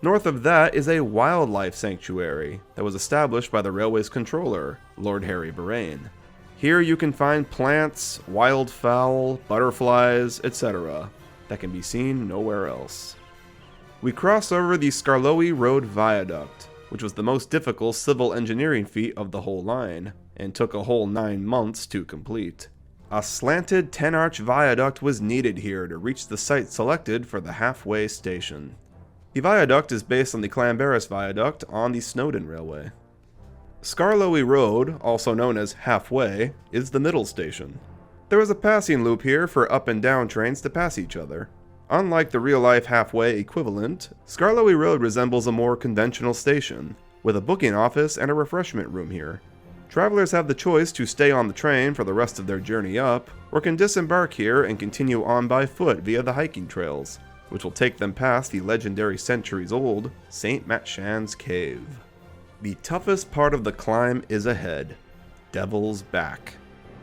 North of that is a wildlife sanctuary that was established by the railway's controller, Lord Harry Baraine. Here you can find plants, wildfowl, butterflies, etc. that can be seen nowhere else. We cross over the Skarloey Road Viaduct, which was the most difficult civil engineering feat of the whole line, and took a whole 9 months to complete. A slanted 10-arch viaduct was needed here to reach the site selected for the halfway station. The viaduct is based on the Clanbarris Viaduct on the Snowdon Railway. Skarloey Road, also known as Halfway, is the middle station. There is a passing loop here for up and down trains to pass each other. Unlike the real-life Halfway equivalent, Skarloey Road resembles a more conventional station, with a booking office and a refreshment room here. Travelers have the choice to stay on the train for the rest of their journey up, or can disembark here and continue on by foot via the hiking trails, which will take them past the legendary centuries-old St. Matshan's Cave. The toughest part of the climb is ahead, Devil's Back.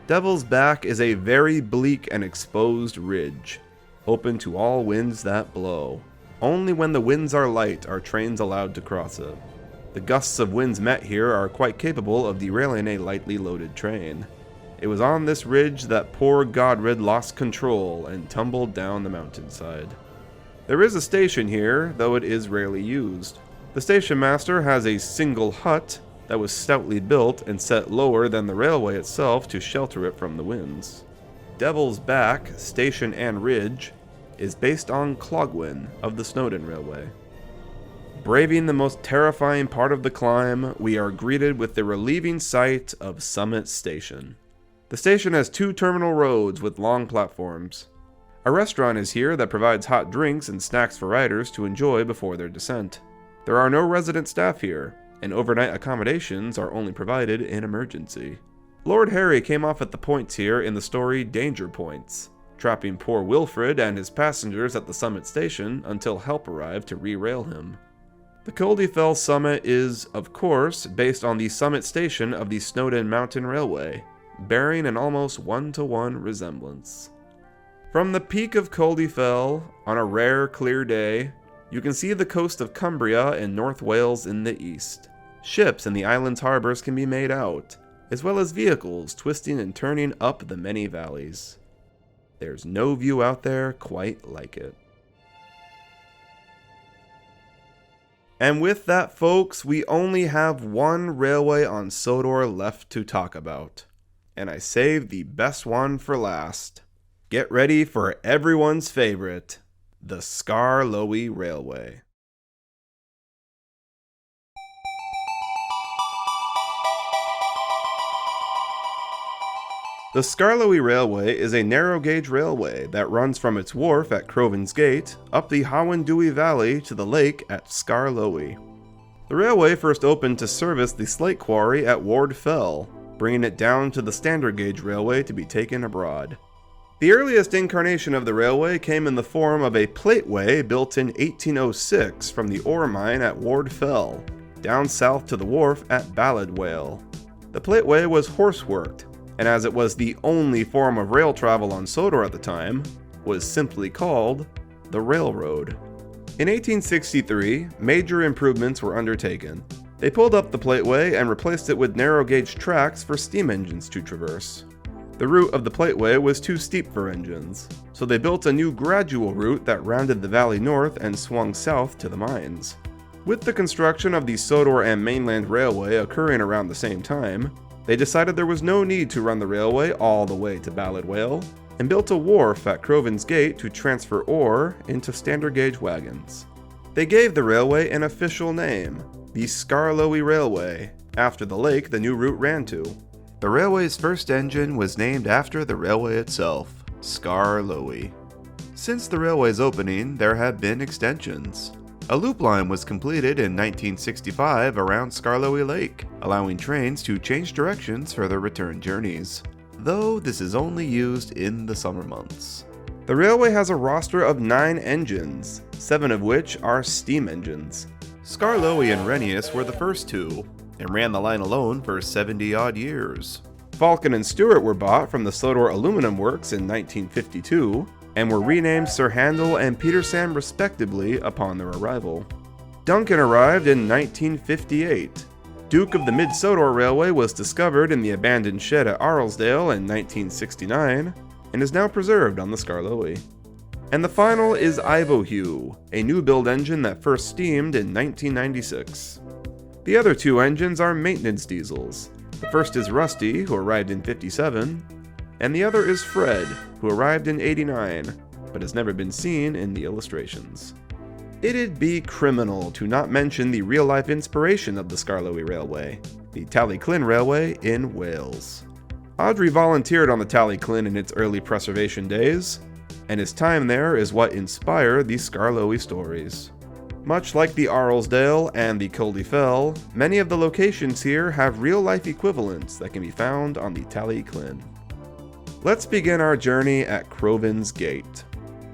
Devil's Back is a very bleak and exposed ridge, open to all winds that blow. Only when the winds are light are trains allowed to cross it. The gusts of winds met here are quite capable of derailing a lightly loaded train. It was on this ridge that poor Godred lost control and tumbled down the mountainside. There is a station here, though it is rarely used. The station master has a single hut that was stoutly built and set lower than the railway itself to shelter it from the winds. Devil's Back, station and ridge, is based on Clogwyn of the Snowdon Railway. Braving the most terrifying part of the climb, we are greeted with the relieving sight of Summit Station. The station has 2 terminal roads with long platforms. A restaurant is here that provides hot drinks and snacks for riders to enjoy before their descent. There are no resident staff here, and overnight accommodations are only provided in emergency. Lord Harry came off at the points here in the story Danger Points, trapping poor Wilfred and his passengers at the Summit Station until help arrived to re-rail him. The Culdee Fell Summit is, of course, based on the Summit Station of the Snowdon Mountain Railway, bearing an almost one-to-one resemblance. From the peak of Culdee Fell, on a rare clear day, you can see the coast of Cumbria and North Wales in the east. Ships in the island's harbors can be made out, as well as vehicles twisting and turning up the many valleys. There's no view out there quite like it. And with that, folks, we only have one railway on Sodor left to talk about. And I saved the best one for last. Get ready for everyone's favorite, the Skarloey Railway. The Skarloey Railway is a narrow-gauge railway that runs from its wharf at Croven's Gate up the Hawendui Valley to the lake at Skarloey. The railway first opened to service the slate quarry at Ward Fell, bringing it down to the standard gauge railway to be taken abroad. The earliest incarnation of the railway came in the form of a plateway built in 1806 from the ore mine at Ward Fell, down south to the wharf at Balladwale. The plateway was horse-worked, and as it was the only form of rail travel on Sodor at the time, was simply called the railroad. In 1863, major improvements were undertaken. They pulled up the plateway and replaced it with narrow-gauge tracks for steam engines to traverse. The route of the plateway was too steep for engines, so they built a new gradual route that rounded the valley north and swung south to the mines. With the construction of the Sodor and Mainland Railway occurring around the same time, they decided there was no need to run the railway all the way to Balladwale, and built a wharf at Croven's Gate to transfer ore into standard gauge wagons. They gave the railway an official name, the Skarloey Railway, after the lake the new route ran to. The railway's first engine was named after the railway itself, Skarloey. Since the railway's opening, there have been extensions. A loop line was completed in 1965 around Skarloey Lake, allowing trains to change directions for their return journeys, though this is only used in the summer months. The railway has a roster of 9 engines, 7 of which are steam engines. Skarloey and Rennius were the first 2, and ran the line alone for 70-odd years. Falcon and Stewart were bought from the Sodor Aluminum Works in 1952, and were renamed Sir Handel and Peter Sam respectively upon their arrival. Duncan arrived in 1958. Duke of the Mid-Sodor Railway was discovered in the abandoned shed at Arlesdale in 1969, and is now preserved on the Skarloey. And the final is Ivohue, a new build engine that first steamed in 1996. The other 2 engines are maintenance diesels. The first is Rusty, who arrived in 57, and the other is Fred, who arrived in 89, but has never been seen in the illustrations. It'd be criminal to not mention the real-life inspiration of the Skarloey Railway, the Talyllyn Railway in Wales. Awdry volunteered on the Talyllyn in its early preservation days, and his time there is what inspired the Skarloey stories. Much like the Arlesdale and the Culdee Fell, many of the locations here have real-life equivalents that can be found on the Talyllyn. Let's begin our journey at Croven's Gate.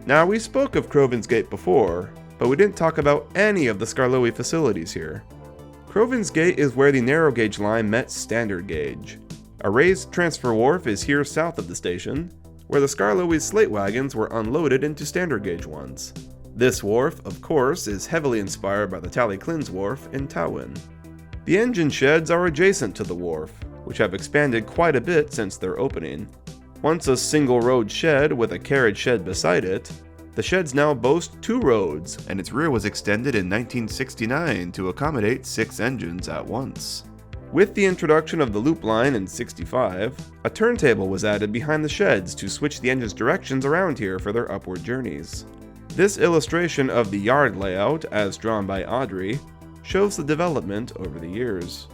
Now, we spoke of Croven's Gate before, but we didn't talk about any of the Skarloey facilities here. Croven's Gate is where the narrow gauge line met standard gauge. A raised transfer wharf is here south of the station, where the Skarloey's slate wagons were unloaded into standard gauge ones. This wharf, of course, is heavily inspired by the Talyllyn's wharf in Tywin. The engine sheds are adjacent to the wharf, which have expanded quite a bit since their opening. Once a single road shed with a carriage shed beside it, the sheds now boast 2 roads, and its rear was extended in 1969 to accommodate 6 engines at once. With the introduction of the loop line in 65, a turntable was added behind the sheds to switch the engine's directions around here for their upward journeys. This illustration of the yard layout, as drawn by Awdry, shows the development over the years.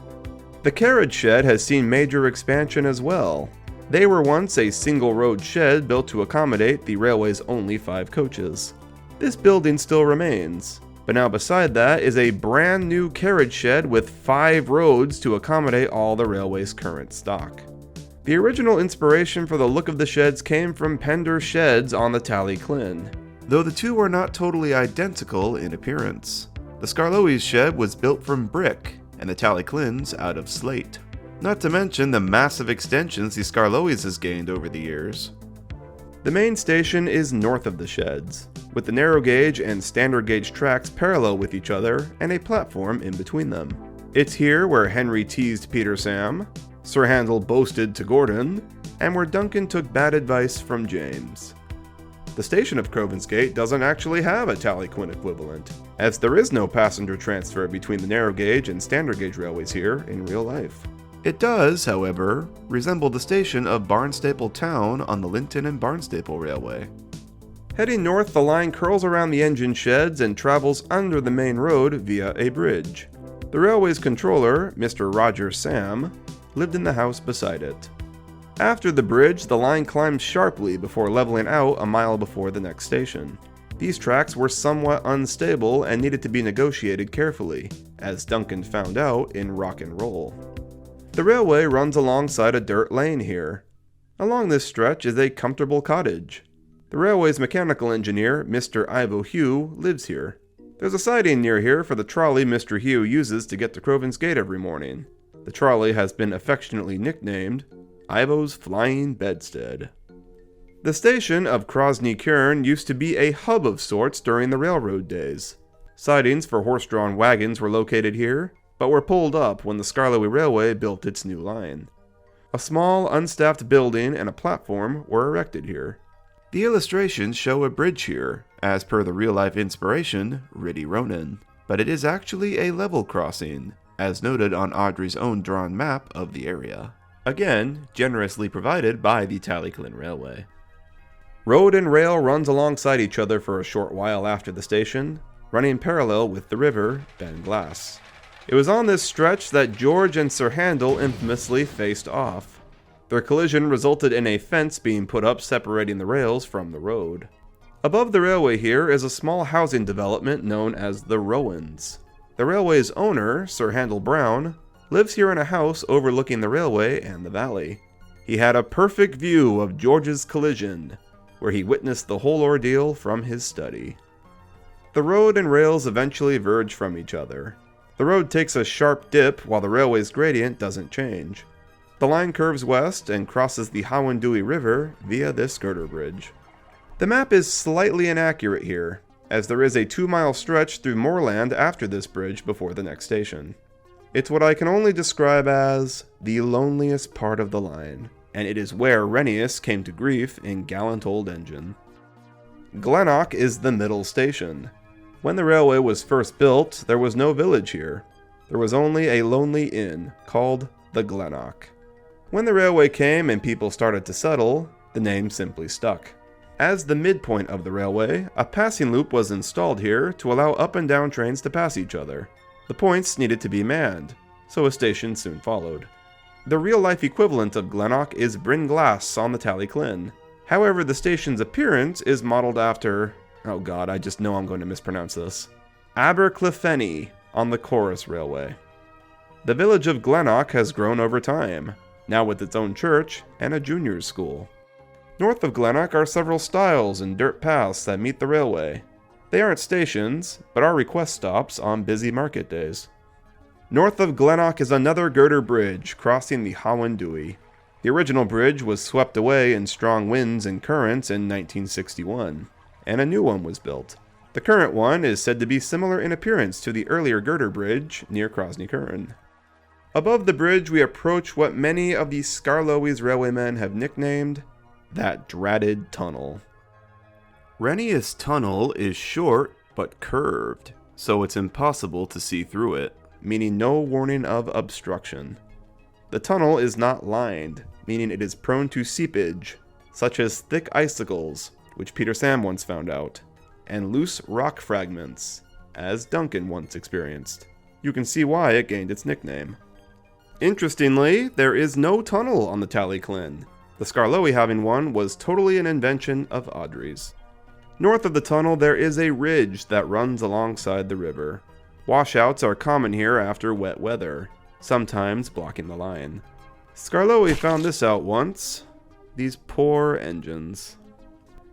The carriage shed has seen major expansion as well. They were once a single-road shed built to accommodate the railway's only 5 coaches. This building still remains, but now beside that is a brand new carriage shed with 5 roads to accommodate all the railway's current stock. The original inspiration for the look of the sheds came from Pender's sheds on the Talyllyn, though the two are not totally identical in appearance. The Skarloey's shed was built from brick, and the Talyllyn's out of slate. Not to mention the massive extensions the Skarloey's has gained over the years. The main station is north of the sheds, with the narrow gauge and standard gauge tracks parallel with each other and a platform in between them. It's here where Henry teased Peter Sam, Sir Handel boasted to Gordon, and where Duncan took bad advice from James. The station of Crovansgate doesn't actually have a Talyllyn equivalent, as there is no passenger transfer between the narrow gauge and standard gauge railways here in real life. It does, however, resemble the station of Barnstaple Town on the Linton and Barnstaple Railway. Heading north, the line curls around the engine sheds and travels under the main road via a bridge. The railway's controller, Mr. Roger Sam, lived in the house beside it. After the bridge, the line climbed sharply before leveling out a mile before the next station. These tracks were somewhat unstable and needed to be negotiated carefully, as Duncan found out in Rock and Roll. The railway runs alongside a dirt lane here. Along this stretch is a comfortable cottage. The railway's mechanical engineer, Mr. Ivo Hugh, lives here. There's a siding near here for the trolley Mr. Hugh uses to get to Crovansgate every morning. The trolley has been affectionately nicknamed Ivo's Flying Bedstead. The station of Crosney Kern used to be a hub of sorts during the railroad days. Sidings for horse-drawn wagons were located here, but were pulled up when the Skarloey Railway built its new line. A small, unstaffed building and a platform were erected here. The illustrations show a bridge here, as per the real-life inspiration, Riddy Ronan, but it is actually a level crossing, as noted on Awdry's own drawn map of the area. Again, generously provided by the Talyllyn Railway. Road and rail runs alongside each other for a short while after the station, running parallel with the river, Ben Glass. It was on this stretch that George and Sir Handel infamously faced off. Their collision resulted in a fence being put up separating the rails from the road. Above the railway here is a small housing development known as the Rowans. The railway's owner, Sir Handel Brown, lives here in a house overlooking the railway and the valley. He had a perfect view of George's collision, where he witnessed the whole ordeal from his study. The road and rails eventually verge from each other. The road takes a sharp dip while the railway's gradient doesn't change. The line curves west and crosses the Howendui River via this girder bridge. The map is slightly inaccurate here, as there is a 2-mile stretch through moorland after this bridge before the next station. It's what I can only describe as the loneliest part of the line, and it is where Rennius came to grief in Gallant Old Engine. Glennock is the middle station. When the railway was first built, there was no village here. There was only a lonely inn, called the Glennock. When the railway came and people started to settle, the name simply stuck. As the midpoint of the railway, a passing loop was installed here to allow up and down trains to pass each other. The points needed to be manned, so a station soon followed. The real-life equivalent of Glennock is Bryn Glas on the Talyllyn. However, the station's appearance is modeled after, oh god, I just know I'm going to mispronounce this, Abercliffeny on the Corus Railway. The village of Glennock has grown over time, now with its own church and a juniors school. North of Glennock are several stiles and dirt paths that meet the railway. They aren't stations, but are request stops on busy market days. North of Glennock is another girder bridge crossing the Howendui. The original bridge was swept away in strong winds and currents in 1961, and a new one was built. The current one is said to be similar in appearance to the earlier girder bridge near Crosney Kern. Above the bridge we approach what many of the Skarloey's railwaymen have nicknamed that dratted tunnel. Rennius Tunnel is short but curved, so it's impossible to see through it, meaning no warning of obstruction. The tunnel is not lined, meaning it is prone to seepage, such as thick icicles, which Peter Sam once found out. and loose rock fragments, as Duncan once experienced. You can see why it gained its nickname. Interestingly, there is no tunnel on the Talyllyn. The Skarloey having one was totally an invention of Awdry's. North of the tunnel there is a ridge that runs alongside the river. Washouts are common here after wet weather, sometimes blocking the line. Skarloey found this out once. These poor engines.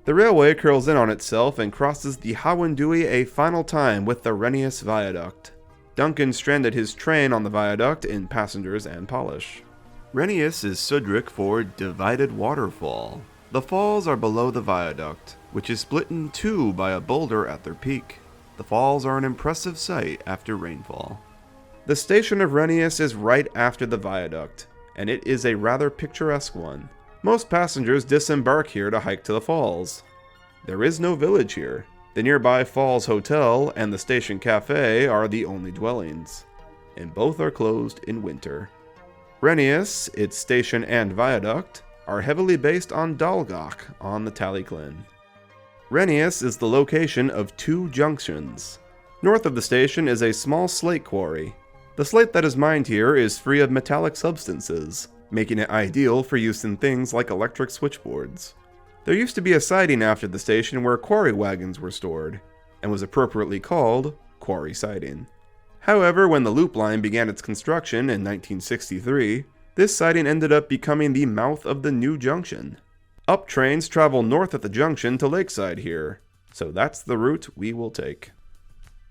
The railway curls in on itself and crosses the Hawendui a final time with the Rennius Viaduct. Duncan stranded his train on the viaduct in passengers and polish. Rennius is Sudric for Divided Waterfall. The falls are below the viaduct, which is split in two by a boulder at their peak. The falls are an impressive sight after rainfall. The station of Rennius is right after the viaduct, and it is a rather picturesque one. Most passengers disembark here to hike to the falls. There is no village here. The nearby Falls Hotel and the station cafe are the only dwellings, and both are closed in winter. Rennius, its station and viaduct, are heavily based on Dalgach on the Talyllyn. Rennius is the location of two junctions. North of the station is a small slate quarry. The slate that is mined here is free of metallic substances, making it ideal for use in things like electric switchboards. There used to be a siding after the station where quarry wagons were stored, and was appropriately called Quarry Siding. However, when the loop line began its construction in 1963, this siding ended up becoming the mouth of the new junction. Up trains travel north at the junction to Lakeside here, so that's the route we will take.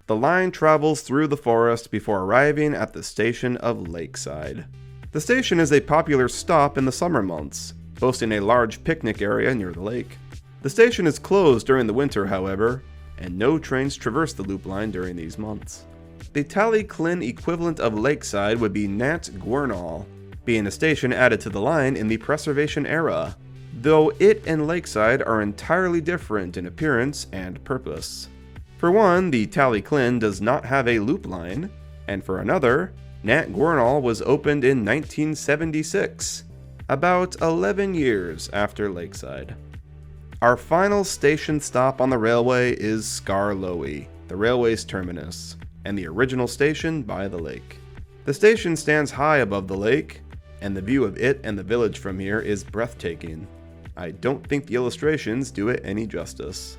The line travels through the forest before arriving at the station of Lakeside. The station is a popular stop in the summer months, boasting a large picnic area near the lake. The station is closed during the winter, however, and no trains traverse the loop line during these months. The Talyllyn equivalent of Lakeside would be Nat Gwernall, being a station added to the line in the Preservation era, though it and Lakeside are entirely different in appearance and purpose. For one, the Talyllyn does not have a loop line, and for another, Nat Gwernall was opened in 1976, about 11 years after Lakeside. Our final station stop on the railway is Skarloey, the railway's terminus, and the original station by the lake. The station stands high above the lake, and the view of it and the village from here is breathtaking. I don't think the illustrations do it any justice.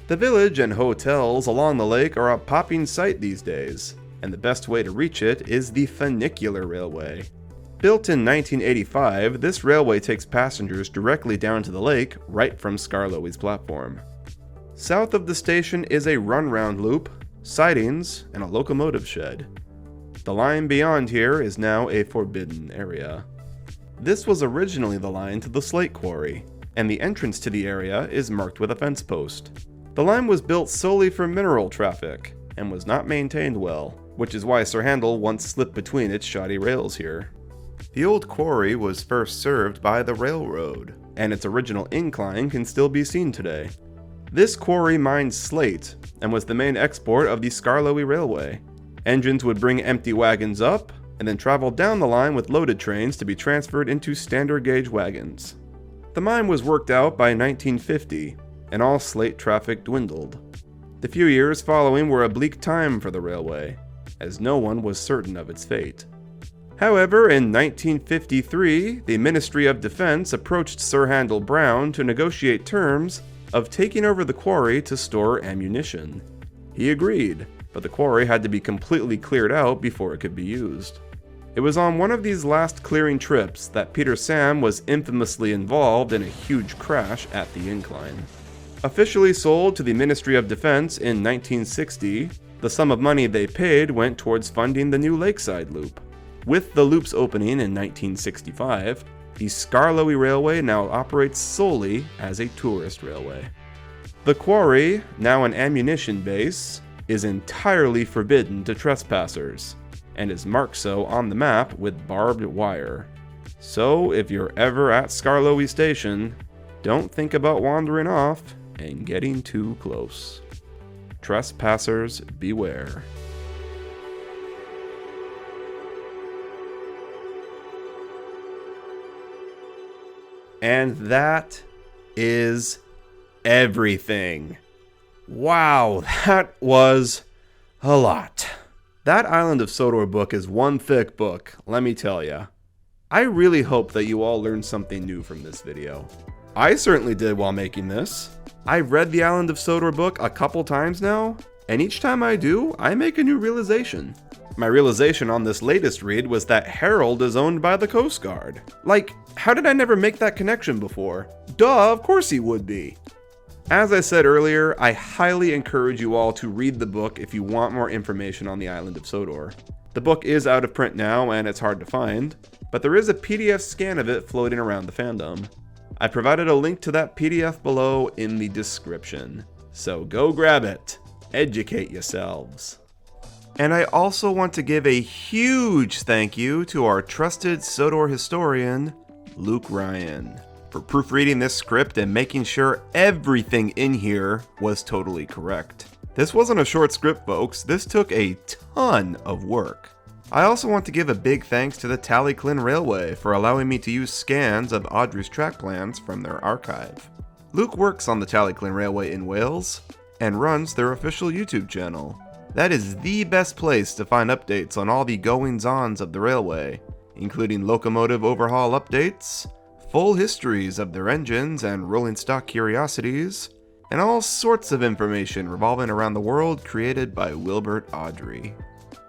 The village and hotels along the lake are a popping sight these days, and the best way to reach it is the Funicular Railway. Built in 1985, this railway takes passengers directly down to the lake right from Skarloey's platform. South of the station is a run-round loop, sidings, and a locomotive shed. The line beyond here is now a forbidden area. This was originally the line to the slate quarry, and the entrance to the area is marked with a fence post. The line was built solely for mineral traffic, and was not maintained well, which is why Sir Handel once slipped between its shoddy rails here. The old quarry was first served by the railroad, and its original incline can still be seen today. This quarry mined slate, and was the main export of the Skarloey Railway. Engines would bring empty wagons up, and then travel down the line with loaded trains to be transferred into standard gauge wagons. The mine was worked out by 1950, and all slate traffic dwindled. The few years following were a bleak time for the railway, as no one was certain of its fate. However, in 1953, the Ministry of Defense approached Sir Handel Brown to negotiate terms of taking over the quarry to store ammunition. He agreed, but the quarry had to be completely cleared out before it could be used. It was on one of these last clearing trips that Peter Sam was infamously involved in a huge crash at the incline. Officially sold to the Ministry of Defense in 1960, the sum of money they paid went towards funding the new Lakeside Loop. With the loop's opening in 1965, the Skarloey Railway now operates solely as a tourist railway. The quarry, now an ammunition base, is entirely forbidden to trespassers, and is marked so on the map with barbed wire. So if you're ever at Skarloey Station, don't think about wandering off and getting too close. Trespassers beware. And that is everything. Wow, that was a lot. That Island of Sodor book is one thick book, let me tell ya. I really hope that you all learned something new from this video. I certainly did while making this. I've read the Island of Sodor book a couple times now, and each time I do, I make a new realization. My realization on this latest read was that Harold is owned by the Coast Guard. Like, how did I never make that connection before? Duh, of course he would be. As I said earlier, I highly encourage you all to read the book if you want more information on the Island of Sodor. The book is out of print now and it's hard to find, but there is a PDF scan of it floating around the fandom. I provided a link to that PDF below in the description, so go grab it. Educate yourselves. And I also want to give a huge thank you to our trusted Sodor historian, Luke Ryan, for proofreading this script and making sure everything in here was totally correct. This wasn't a short script, folks. This took a ton of work. I also want to give a big thanks to the Talyllyn Railway for allowing me to use scans of Awdry's track plans from their archive. Luke works on the Talyllyn Railway in Wales and runs their official YouTube channel. That is the best place to find updates on all the goings-ons of the railway, including locomotive overhaul updates, full histories of their engines and rolling stock curiosities, and all sorts of information revolving around the world created by Wilbert Awdry.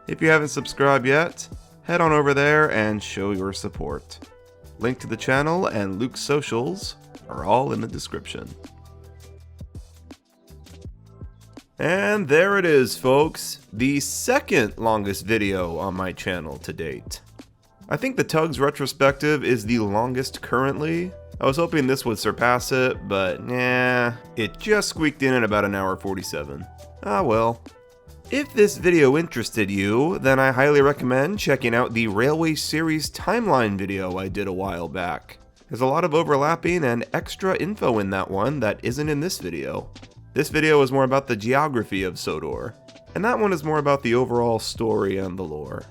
If you haven't subscribed yet, head on over there and show your support. Link to the channel and Luke's socials are all in the description. And there it is, folks, the second longest video on my channel to date. I think the Tugs retrospective is the longest currently. I was hoping this would surpass it, but nah, it just squeaked in at about an hour 47. Ah well. If this video interested you, then I highly recommend checking out the Railway Series timeline video I did a while back. There's a lot of overlapping and extra info in that one that isn't in this video. This video is more about the geography of Sodor, and that one is more about the overall story and the lore.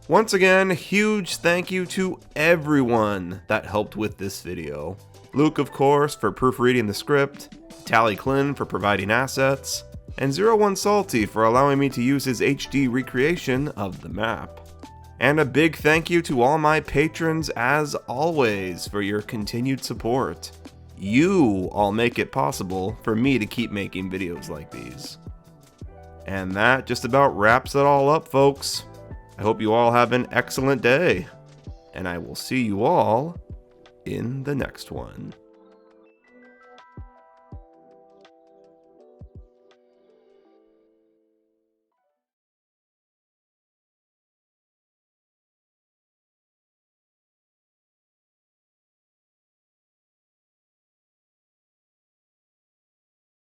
Once again, huge thank you to everyone that helped with this video. Luke, of course, for proofreading the script, Talyllyn for providing assets, and 01 Salty for allowing me to use his HD recreation of the map. And a big thank you to all my patrons as always for your continued support. You all make it possible for me to keep making videos like these. And that just about wraps it all up, folks. I hope you all have an excellent day, and I will see you all in the next one.